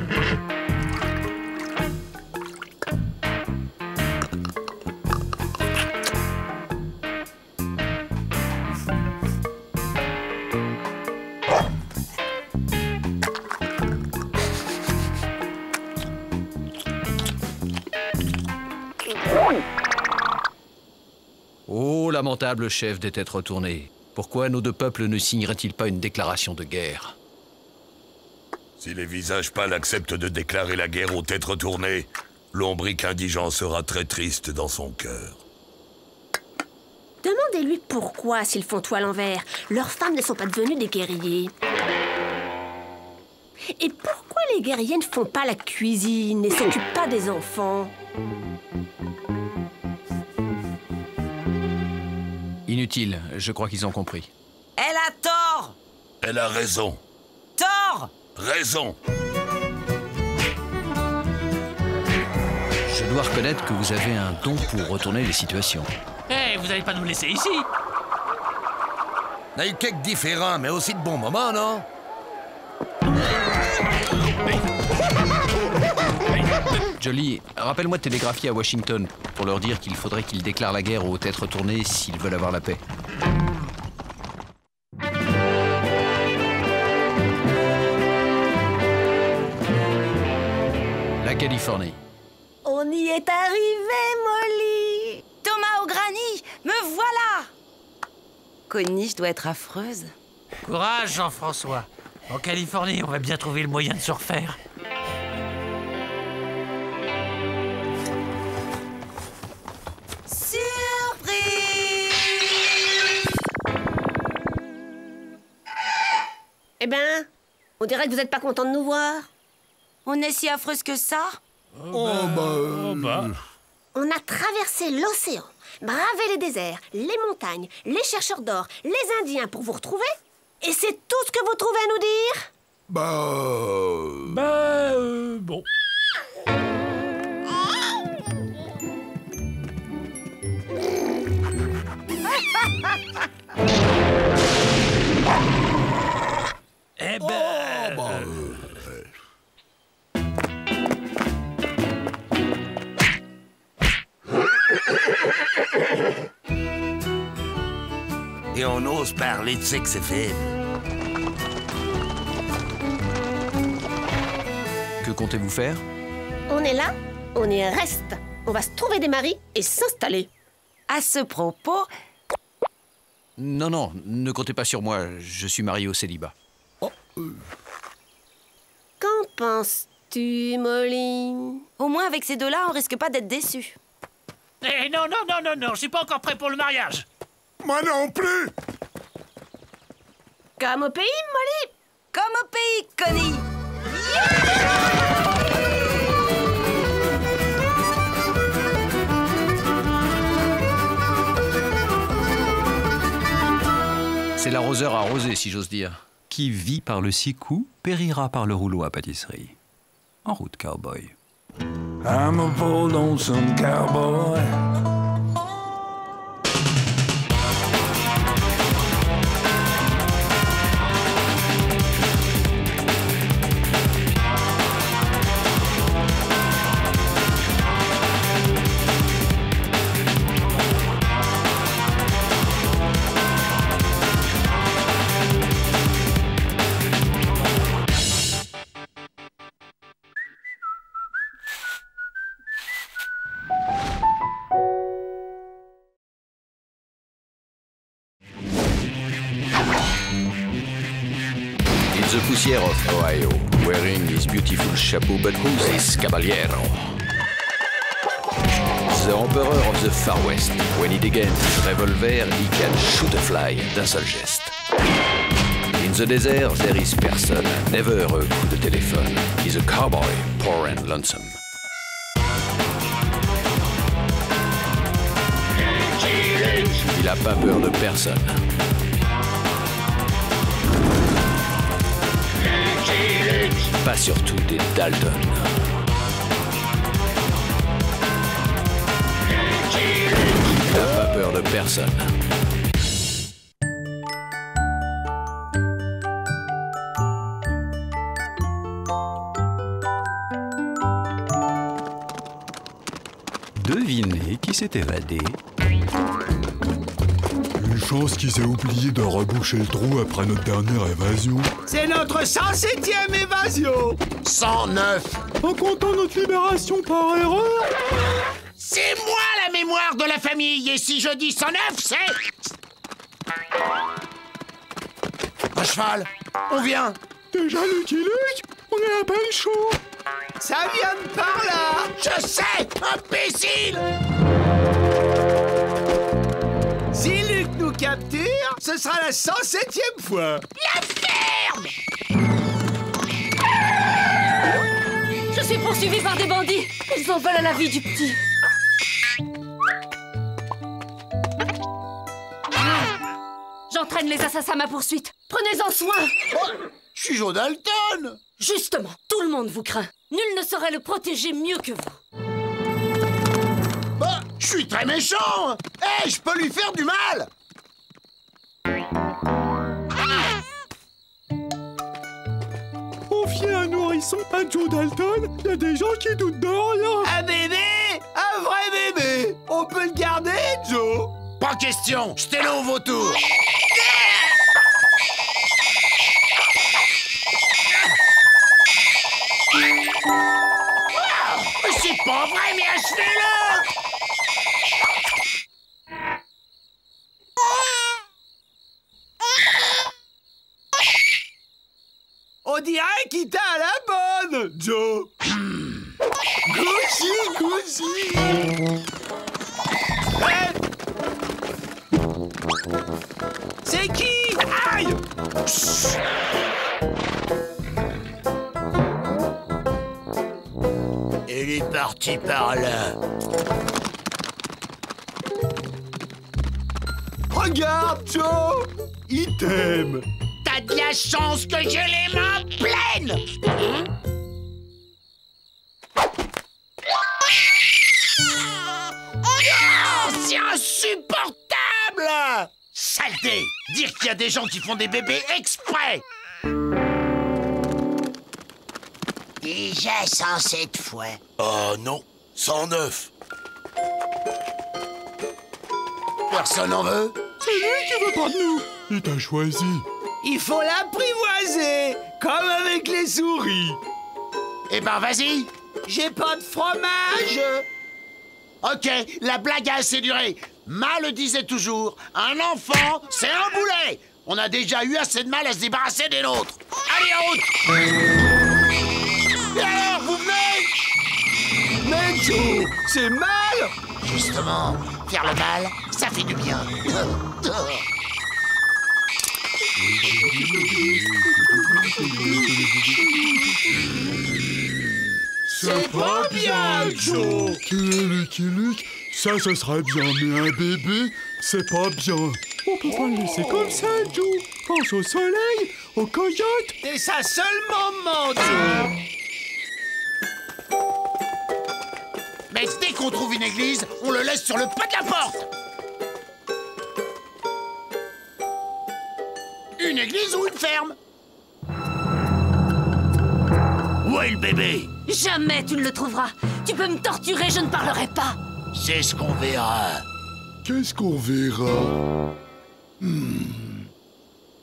Ô lamentable chef des têtes retournées, pourquoi nos deux peuples ne signeraient-ils pas une déclaration de guerre? Si les visages pâles acceptent de déclarer la guerre aux têtes retournées, l'ombrique indigent sera très triste dans son cœur. Demandez-lui pourquoi, s'ils font tout à l'envers, leurs femmes ne sont pas devenues des guerriers. Et pourquoi les guerriers ne font pas la cuisine et s'occupent pas des enfants? Inutile, je crois qu'ils ont compris. Elle a tort! Elle a raison. Tort! Raison. Je dois reconnaître que vous avez un don pour retourner les situations. Eh, vous allez pas nous laisser ici? On a eu quelques différents, mais aussi de bons moments, non? Jolie, rappelle-moi de télégraphier à Washington pour leur dire qu'il faudrait qu'ils déclarent la guerre aux têtes retournées s'ils veulent avoir la paix. La Californie. On y est arrivé, Molly! Thomas O'Grady, me voilà! Connie, je dois être affreuse. Courage, Jean-François. En Californie, on va bien trouver le moyen de se refaire. Eh ben, on dirait que vous n'êtes pas content de nous voir. On est si affreuse que ça? On a traversé l'océan, bravé les déserts, les montagnes, les chercheurs d'or, les Indiens pour vous retrouver. Et c'est tout ce que vous trouvez à nous dire? Bon. Eh ben... Et on ose parler de sexe faible. Que comptez-vous faire? On est là, on y reste. On va se trouver des maris et s'installer. À ce propos... Non, non, ne comptez pas sur moi. Je suis marié au célibat. Qu'en penses-tu, Molly? Au moins, avec ces deux-là, on risque pas d'être déçus. Eh non, non, non, non, non, je suis pas encore prêt pour le mariage. Moi non plus. Comme au pays, Molly. Comme au pays, Connie. C'est l'arroseur arrosé, si j'ose dire. Qui vit par le 6 coups, périra par le rouleau à pâtisserie. En route, cowboy. I'm a poor lonesome cowboy. The Poussière of Ohio, wearing his beautiful chapeau, but who's this caballero? The Emperor of the Far West. When he degains his revolver, he can shoot a fly d'un seul geste. In the desert, there is person, never a coup de téléphone. He's a cowboy, poor and lonesome. Il a pas peur de personne. Pas surtout des Dalton. Il n'a pas peur de personne. devinez qui s'est évadé. Une chance qu'ils aient oublié de reboucher le trou après notre dernière évasion. C'est notre 107e évasion. 109. En comptant notre libération par erreur. C'est moi la mémoire de la famille, et si je dis 109, c'est... À cheval, on vient. Déjà Lucky Luke, on est à peine chaud. Ça vient de par là. Je sais, imbécile. Si Luc nous capture, ce sera la 107e fois. La ferme! Je suis poursuivi par des bandits. Ils en veulent à la vie du petit. J'entraîne les assassins à ma poursuite. Prenez-en soin. Oh, je suis Joe Dalton. Justement, tout le monde vous craint. Nul ne saurait le protéger mieux que vous. Bah, je suis très méchant. Eh, je peux lui faire du mal. Confier un nourrisson à Joe Dalton, y a des gens qui doutent de rien. Un bébé? Un vrai bébé? On peut le garder, Joe? Pas question, jetez-le au vautour. C'est pas vrai, mais achetez-le! On dirait qu'il t'a à la bonne, Joe. Gousi. C'est qui? Aïe! Il est parti par là. Regarde, Joe! Il t'aime! T'as de la chance que j'ai les mains pleines! Oh, c'est insupportable! Saleté! Dire qu'il y a des gens qui font des bébés exprès! Déjà 107 fois. Oh non, 109. Personne n'en veut? C'est lui qui veut pas de nous. Il t'a choisi. Il faut l'apprivoiser, comme avec les souris. Eh ben, vas-y. J'ai pas de fromage. Ok, la blague a assez duré. Ma le disait toujours, un enfant, c'est un boulet. On a déjà eu assez de mal à se débarrasser des nôtres. Allez, en route. Et alors, vous venez? Mais Joe, c'est mal. Justement, faire le mal, ça fait du bien. C'est pas bien, Joe. Lucky Luke, ça serait bien, mais un bébé, c'est pas bien. On peut pas le laisser comme ça, Joe. Pense au soleil, aux coyotes. C'est sa seule maman, Joe. Mais dès qu'on trouve une église, on le laisse sur le pas de la porte. Une église ou une ferme? Où est le bébé? Jamais tu ne le trouveras. Tu peux me torturer, je ne parlerai pas. C'est ce qu'on verra. Qu'est-ce qu'on verra?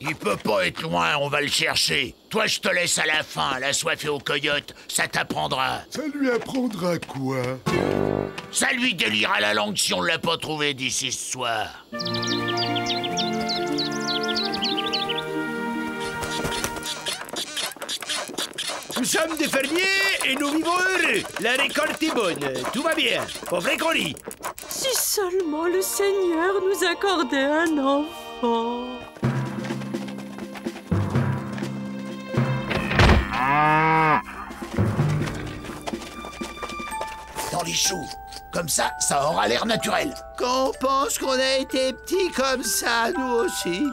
Il peut pas être loin, on va le chercher. Toi, je te laisse à la fin, la soif et aux coyotes, ça t'apprendra. Ça lui apprendra quoi? Ça lui délira la langue si on l'a pas trouvé d'ici ce soir. Nous sommes des fermiers et nous vivons heureux. La récolte est bonne, tout va bien. Pauvre Cory. Si seulement le Seigneur nous accordait un enfant. Dans les choux. Comme ça, ça aura l'air naturel. Qu'on pense qu'on a été petits comme ça, nous aussi.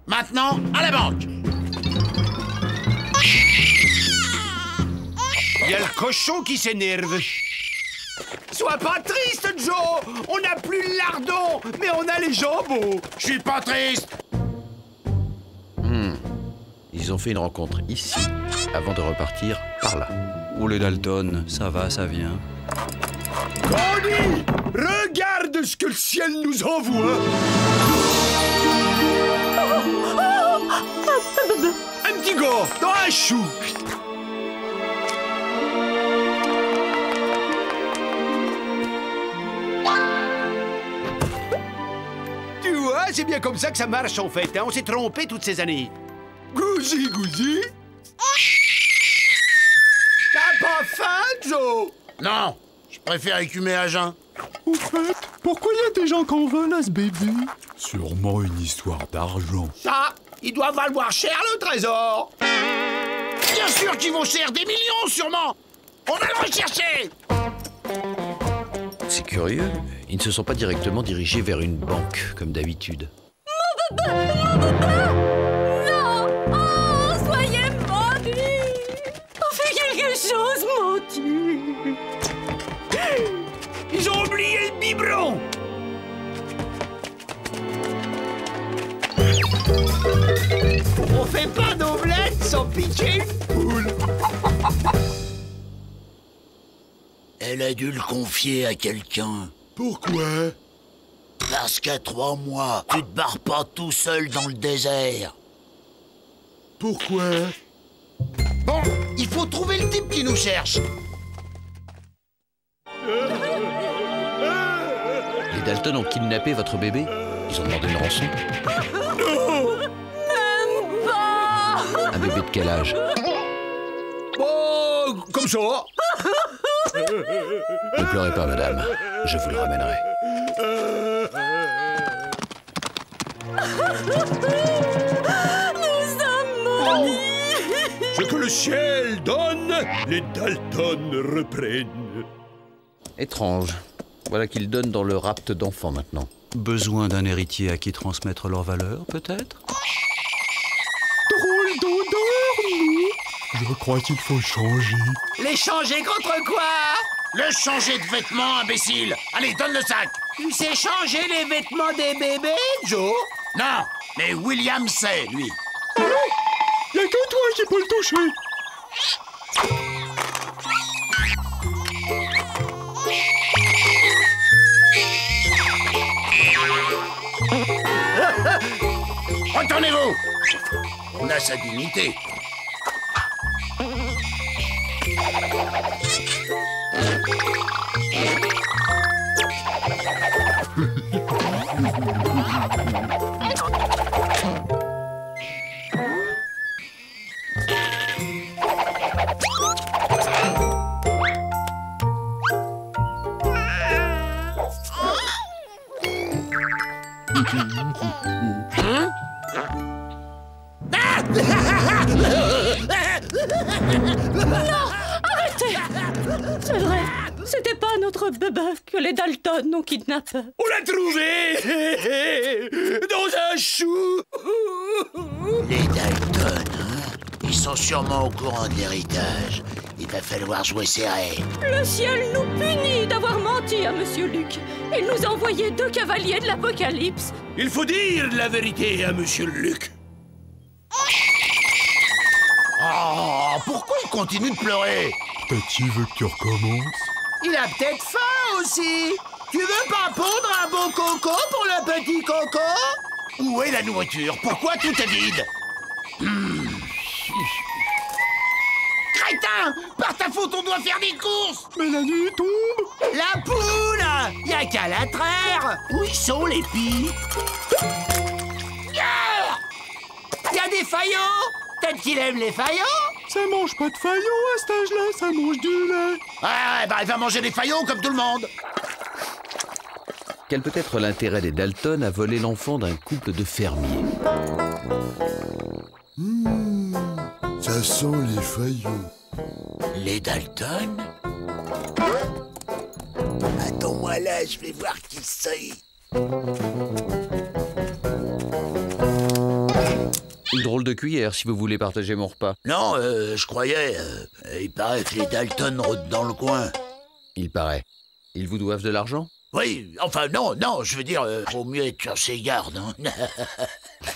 Maintenant, à la banque. Il y a le cochon qui s'énerve. Sois pas triste, Joe. On n'a plus le lardon, mais on a les jambons. Je suis pas triste. Ils Ils ont fait une rencontre ici, avant de repartir par là. Oh les Dalton, ça va, ça vient. Connie, regarde ce que le ciel nous envoie. Un petit gars dans un chou. Tu vois, c'est bien comme ça que ça marche en fait, hein. On s'est trompé toutes ces années. Gouzi, gouzi. T'as pas faim, Joe? Non, je préfère écumer à jeun. Au fait, pourquoi il y a des gens qui en veulent à ce bébé? Sûrement une histoire d'argent. Ça, il doit valoir cher le trésor. Bien sûr qu'ils vont cher, des millions sûrement. On va le rechercher. C'est curieux, ils ne se sont pas directement dirigés vers une banque, comme d'habitude. Mon bébé! Mon bébé! Non! Oh, soyez maudits! Faites quelque chose, maudit! Ils ont oublié le biberon. On fait pas d'omelette sans piquer une poule. Elle a dû le confier à quelqu'un. Pourquoi? Parce qu'à 3 mois, tu te barres pas tout seul dans le désert. Pourquoi? Bon, il faut trouver le type qui nous cherche. Les Dalton ont kidnappé votre bébé? Ils ont demandé une rançon? Non! Même pas! Un bébé de quel âge? Oh, comme ça. Ne pleurez pas, madame. Je vous le ramènerai. Nous sommes maudits! Ce que le ciel donne, les Dalton reprennent. Étrange. Voilà qu'ils donnent dans le rapt d'enfants maintenant. Besoin d'un héritier à qui transmettre leurs valeurs, peut-être? Drôle d'odeur, nous. Je crois qu'il faut changer. Les changer contre quoi? Le changer de vêtements, imbécile. Allez, donne le sac. Tu sais changer les vêtements des bébés, Joe? Non, mais William sait, lui. Ah non, y a que toi qui peux le toucher. Retournez-vous. On a sa dignité. Non! Arrêtez! C'est vrai, c'était pas notre bébé que les Dalton ont kidnappé. On l'a trouvé dans un chou. Les Dalton, hein? Ils sont sûrement au courant de l'héritage. Il va falloir jouer serré. Le ciel nous punit d'avoir menti à Monsieur Luc. Il nous a envoyé 2 cavaliers de l'Apocalypse. Il faut dire la vérité à Monsieur Luc. Oh, pourquoi il continue de pleurer? Peut-être qu'il veut que tu recommences. Il a peut-être faim aussi. Tu veux pas pondre un beau coco pour le petit coco? Où est la nourriture? Pourquoi tout est vide? Crétin! Par ta faute, on doit faire des courses! Mais la nuit tombe! La poule! Y a qu'à la traire! Où ils sont les pies? Y a des faillots? Peut-être qu'il aime les faillots? Ça mange pas de faillots à cet âge-là, ça mange du lait. Ouais, bah il va manger des faillots comme tout le monde. Quel peut être l'intérêt des Dalton à voler l'enfant d'un couple de fermiers? Ça sent les faillots. Les Dalton? Attends-moi là, je vais voir qui c'est. Une drôle de cuillère si vous voulez partager mon repas. Non, je croyais. Il paraît que les Dalton rôdent dans le coin. Il paraît. Ils vous doivent de l'argent? Oui, enfin non, je veux dire, vaut mieux être sur ses gardes. Hein.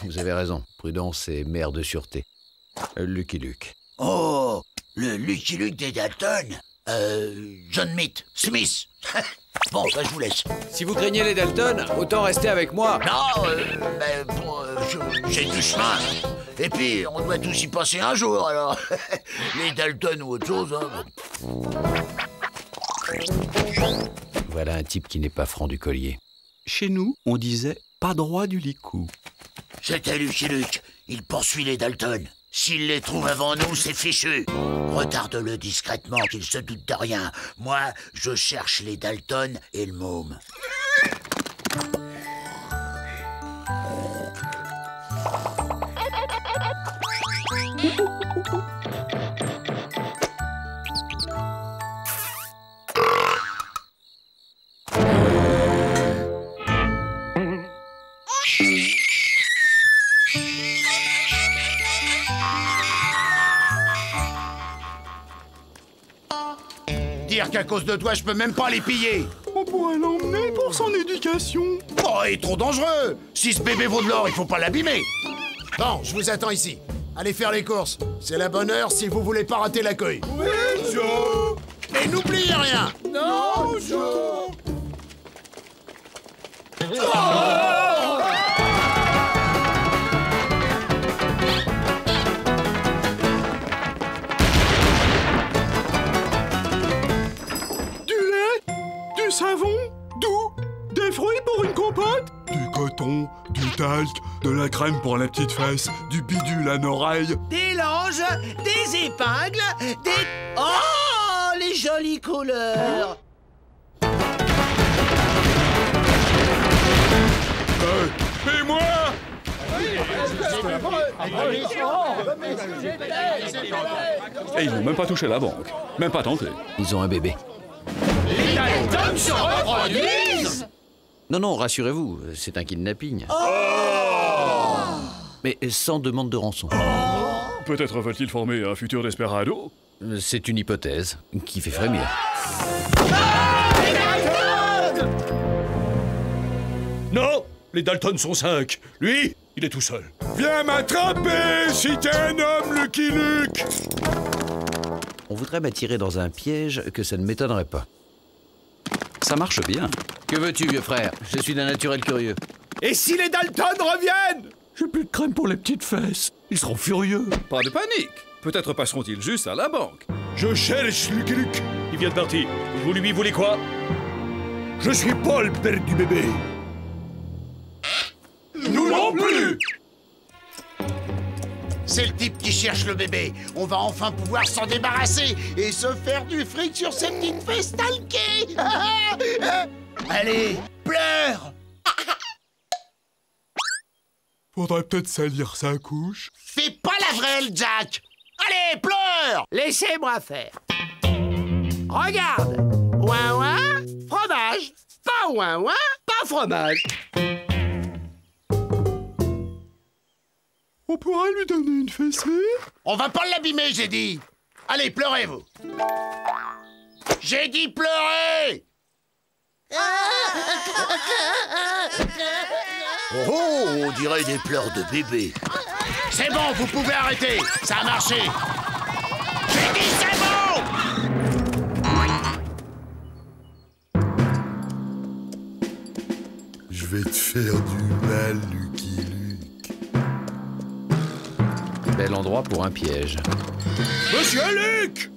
Vous avez raison. Prudence est mère de sûreté. Lucky Luke. Oh, le Lucky Luke des Dalton. John Smith. Bon, bah, je vous laisse. Si vous craignez les Dalton, autant rester avec moi. Non, j'ai du chemin. Et puis, on doit tous y passer un jour, alors. Les Dalton ou autre chose, hein. Voilà un type qui n'est pas franc du collier. Chez nous, on disait pas droit du licou. C'était Lucky Luke. Il poursuit les Dalton. S'il les trouve avant nous, c'est fichu. Retarde-le discrètement, qu'il se doute de rien. Moi, je cherche les Dalton et le môme. Dire qu'à cause de toi, je peux même pas les piller. On pourrait l'emmener pour son éducation. Oh, il est trop dangereux. Si ce bébé vaut de l'or, il faut pas l'abîmer. Bon, je vous attends ici. Allez faire les courses. C'est la bonne heure si vous voulez pas rater l'accueil. Oui, Joe. Et n'oubliez rien. Non, Joe. Du savon, d'où, des fruits pour une compote, du coton, du talc, de la crème pour la petite fesse, du bidule à l'oreille, des langes, des épingles, des... Oh, les jolies couleurs. Et moi? Et ils n'ont même pas touché la banque. Même pas tenté. Ils ont un bébé. Les Dalton se reproduisent. Non, rassurez-vous, c'est un kidnapping. Mais sans demande de rançon. Peut-être veulent-ils former un futur desperado? C'est une hypothèse qui fait frémir. Non, les Dalton sont 5. Lui, il est tout seul. Viens m'attraper si t'es un homme, Lucky Luke. On voudrait m'attirer dans un piège que ça ne m'étonnerait pas. Ça marche bien. Que veux-tu, vieux frère? Je suis d'un naturel curieux. Et si les Dalton reviennent? J'ai plus de crème pour les petites fesses. Ils seront furieux. Pas de panique. Peut-être passeront-ils juste à la banque. Je cherche Lucky Luke. Il vient de partir. Vous lui voulez quoi? Je suis pas le père du bébé. Nous non plus. C'est le type qui cherche le bébé. On va enfin pouvoir s'en débarrasser et se faire du fric sur cette petite fesse talquée. Allez, pleure. Faudrait peut-être salir sa couche. Fais pas la vrelle, Jack. Allez, pleure. Laissez-moi faire. Regarde. Ouin-ouin, fromage. Pas ouin-ouin, pas fromage. On pourrait lui donner une fessée? On va pas l'abîmer, j'ai dit. Allez, pleurez, vous. J'ai dit pleurer. Oh, on dirait des pleurs de bébé. C'est bon, vous pouvez arrêter. Ça a marché. J'ai dit c'est bon. Je vais te faire du mal, Lucky Luke. Bel endroit pour un piège. Monsieur Luke!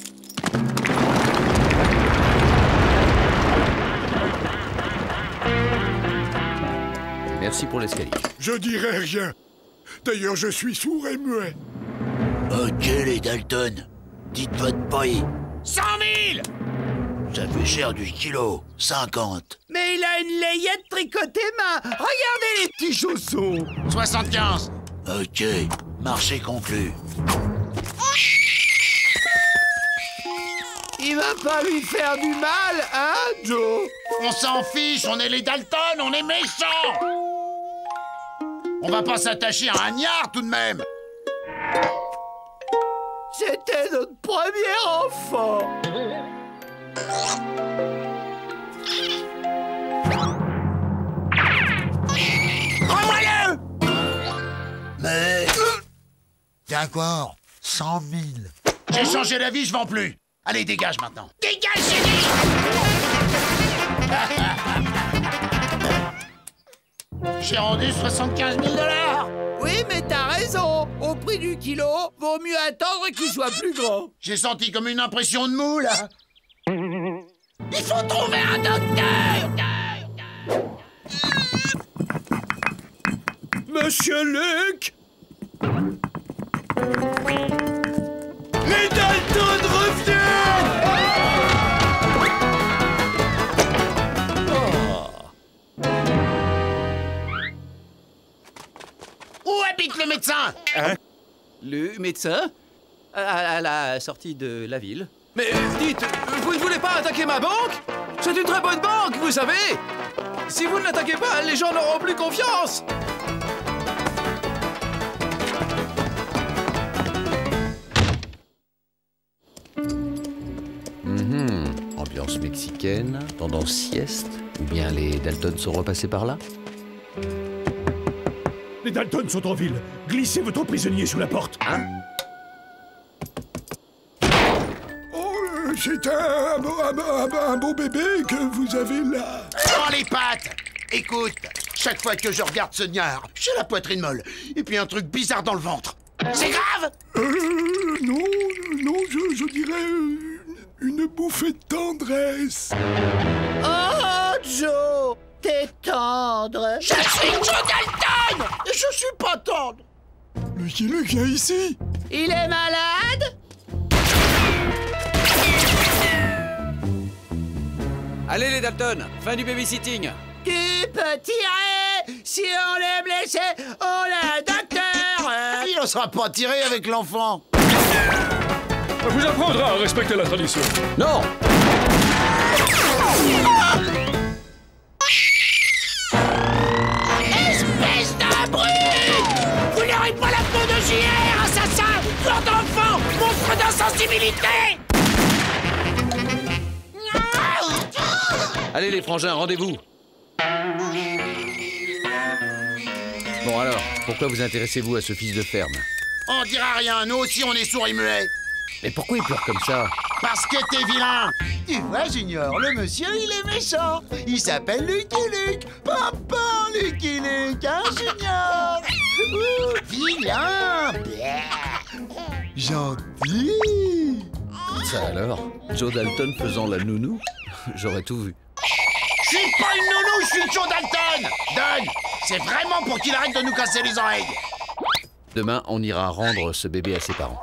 Merci pour l'escalier. Je dirai rien. D'ailleurs, je suis sourd et muet. Ok, les Dalton. Dites votre prix. 100 000. Ça fait cher du kilo. 50. Mais il a une layette tricotée, regardez les petits chaussons. 75. Ok, marché conclu. Il va pas lui faire du mal, hein, Joe? On s'en fiche, on est les Dalton, on est méchants. On va pas s'attacher à un gnard tout de même. C'était notre premier enfant. Rends-moi-le. Mais... D'accord. 100 000. J'ai changé d'avis, je vends plus. Allez, dégage maintenant. Dégage, j'ai dit. J'ai rendu 75 000 $. Oui, mais t'as raison. Au prix du kilo, vaut mieux attendre qu'il soit plus grand. J'ai senti comme une impression de mou, là. Il faut trouver un docteur. Monsieur Luc! Les Dalton reviennent! Où habite le médecin? Hein? Le médecin? À la sortie de la ville. Mais dites, vous ne voulez pas attaquer ma banque? C'est une très bonne banque, vous savez! Si vous ne l'attaquez pas, les gens n'auront plus confiance! Ambiance mexicaine, tendance sieste, ou bien les Dalton sont repassés par là? Les Dalton sont en ville. Glissez votre prisonnier sous la porte. Hein? Oh, c'est un beau bébé que vous avez là. Dans les pattes. Écoute, chaque fois que je regarde ce niard, j'ai la poitrine molle. Et puis un truc bizarre dans le ventre. C'est grave? Non, je dirais une bouffée de tendresse. Oh, Joe, t'es tendre. Je suis Joe Dalton. Et je suis pas tendre. Lucky Luke, viens ici. Il est malade? Allez les Dalton, fin du babysitting. Tu peux tirer. Si on est blessé, on a un docteur. Il ne sera pas tiré avec l'enfant. Ça vous apprendra à respecter la tradition. Non! Espèce d'abruti! Vous n'aurez pas la peau de JR, assassin! Tueur d'enfant! Monstre d'insensibilité! Allez les frangins, rendez-vous. Bon alors, pourquoi vous intéressez-vous à ce fils de ferme? On dira rien, nous aussi on est sourds et muets. Mais pourquoi il pleure comme ça? Parce que t'es vilain. Tu vois, Junior, le monsieur, il est méchant. Il s'appelle Lucky Luke. Papa, Lucky Luke, hein, Junior? Ouh, vilain. Gentil. Ça alors? Joe Dalton faisant la nounou? J'aurais tout vu. Je suis pas une nounou, je suis Joe Dalton. Donne. C'est vraiment pour qu'il arrête de nous casser les oreilles. Demain, on ira rendre ce bébé à ses parents.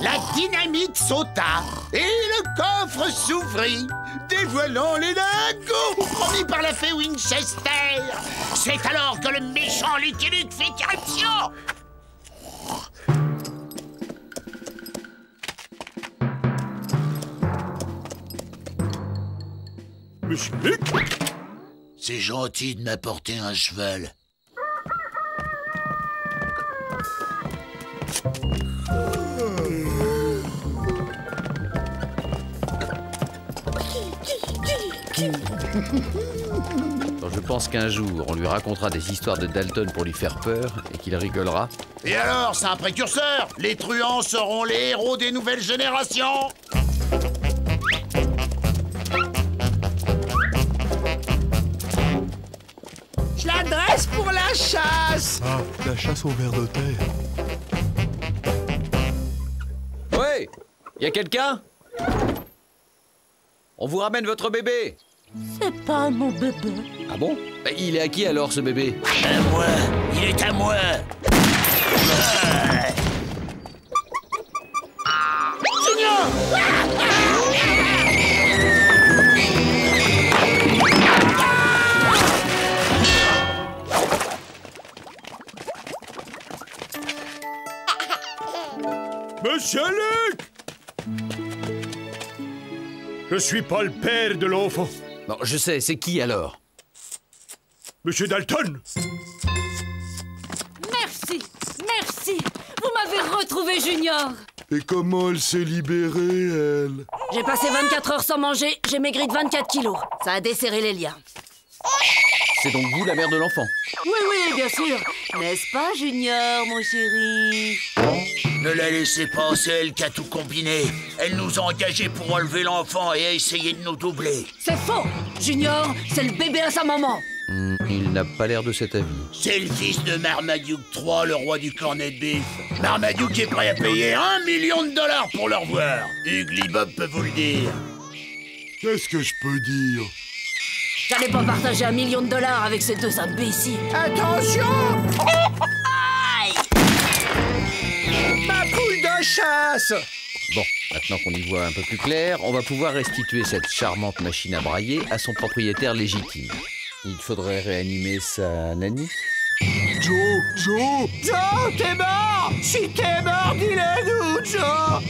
La dynamite sauta et le coffre s'ouvrit, dévoilant les lingots promis par la fée Winchester. C'est alors que le méchant Lucky Luke fit irruption. Monsieur Luc? C'est gentil de m'apporter un cheval. Je pense qu'un jour, on lui racontera des histoires de Dalton pour lui faire peur et qu'il rigolera. Et alors, c'est un précurseur. Les truands seront les héros des nouvelles générations. Je l'adresse pour la chasse. Ah, la chasse au ver de terre. Ouais! Y a quelqu'un? On vous ramène votre bébé. C'est pas mon bébé. Ah bon? Bah, il est à qui alors ce bébé? À moi. Il est à moi. Junior! Monsieur Luc! Je suis pas le père de l'enfant. Non, je sais, c'est qui alors? Monsieur Dalton! Merci, merci. Vous m'avez retrouvé, Junior. Et comment elle s'est libérée, elle? J'ai passé 24 heures sans manger, j'ai maigri de 24 kilos. Ça a desserré les liens. C'est donc vous la mère de l'enfant? Oui, bien sûr. N'est-ce pas, Junior, mon chéri? Ne la laissez pas, c'est elle qui a tout combiné. Elle nous a engagés pour enlever l'enfant et a essayé de nous doubler. C'est faux. Junior, c'est le bébé à sa maman. Il n'a pas l'air de cet avis. C'est le fils de Marmaduke III, le roi du cornet de bif. Marmaduke est prêt à payer $1 million pour le revoir. Ugly Bob peut vous le dire. Qu'est-ce que je peux dire? J'allais pas partager $1 million avec ces deux imbéciles. Attention! Aïe! Ma poule de chasse! Bon, maintenant qu'on y voit un peu plus clair, on va pouvoir restituer cette charmante machine à brailler à son propriétaire légitime. Il faudrait réanimer sa nanny. Joe, t'es mort! Si t'es mort, dis-le-nous, Joe!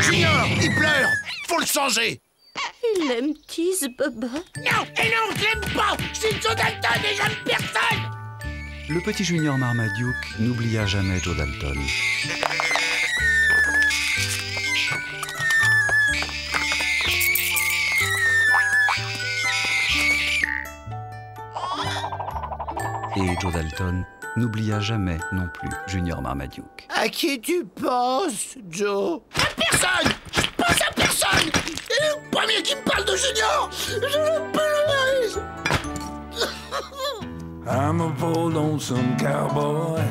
Junior, il pleure! Faut le changer! Il aime tease, Bubba. Non, et non, je l'aime pas! C'est Joe Dalton et j'aime personne! Le petit Junior Marmaduke n'oublia jamais Joe Dalton. Et Joe Dalton n'oublia jamais non plus Junior Marmaduke. À qui tu penses, Joe? À personne! Je pense à personne! Et le premier qui me parle de Junior, je le pulvérise! I'm a poor lonesome cowboy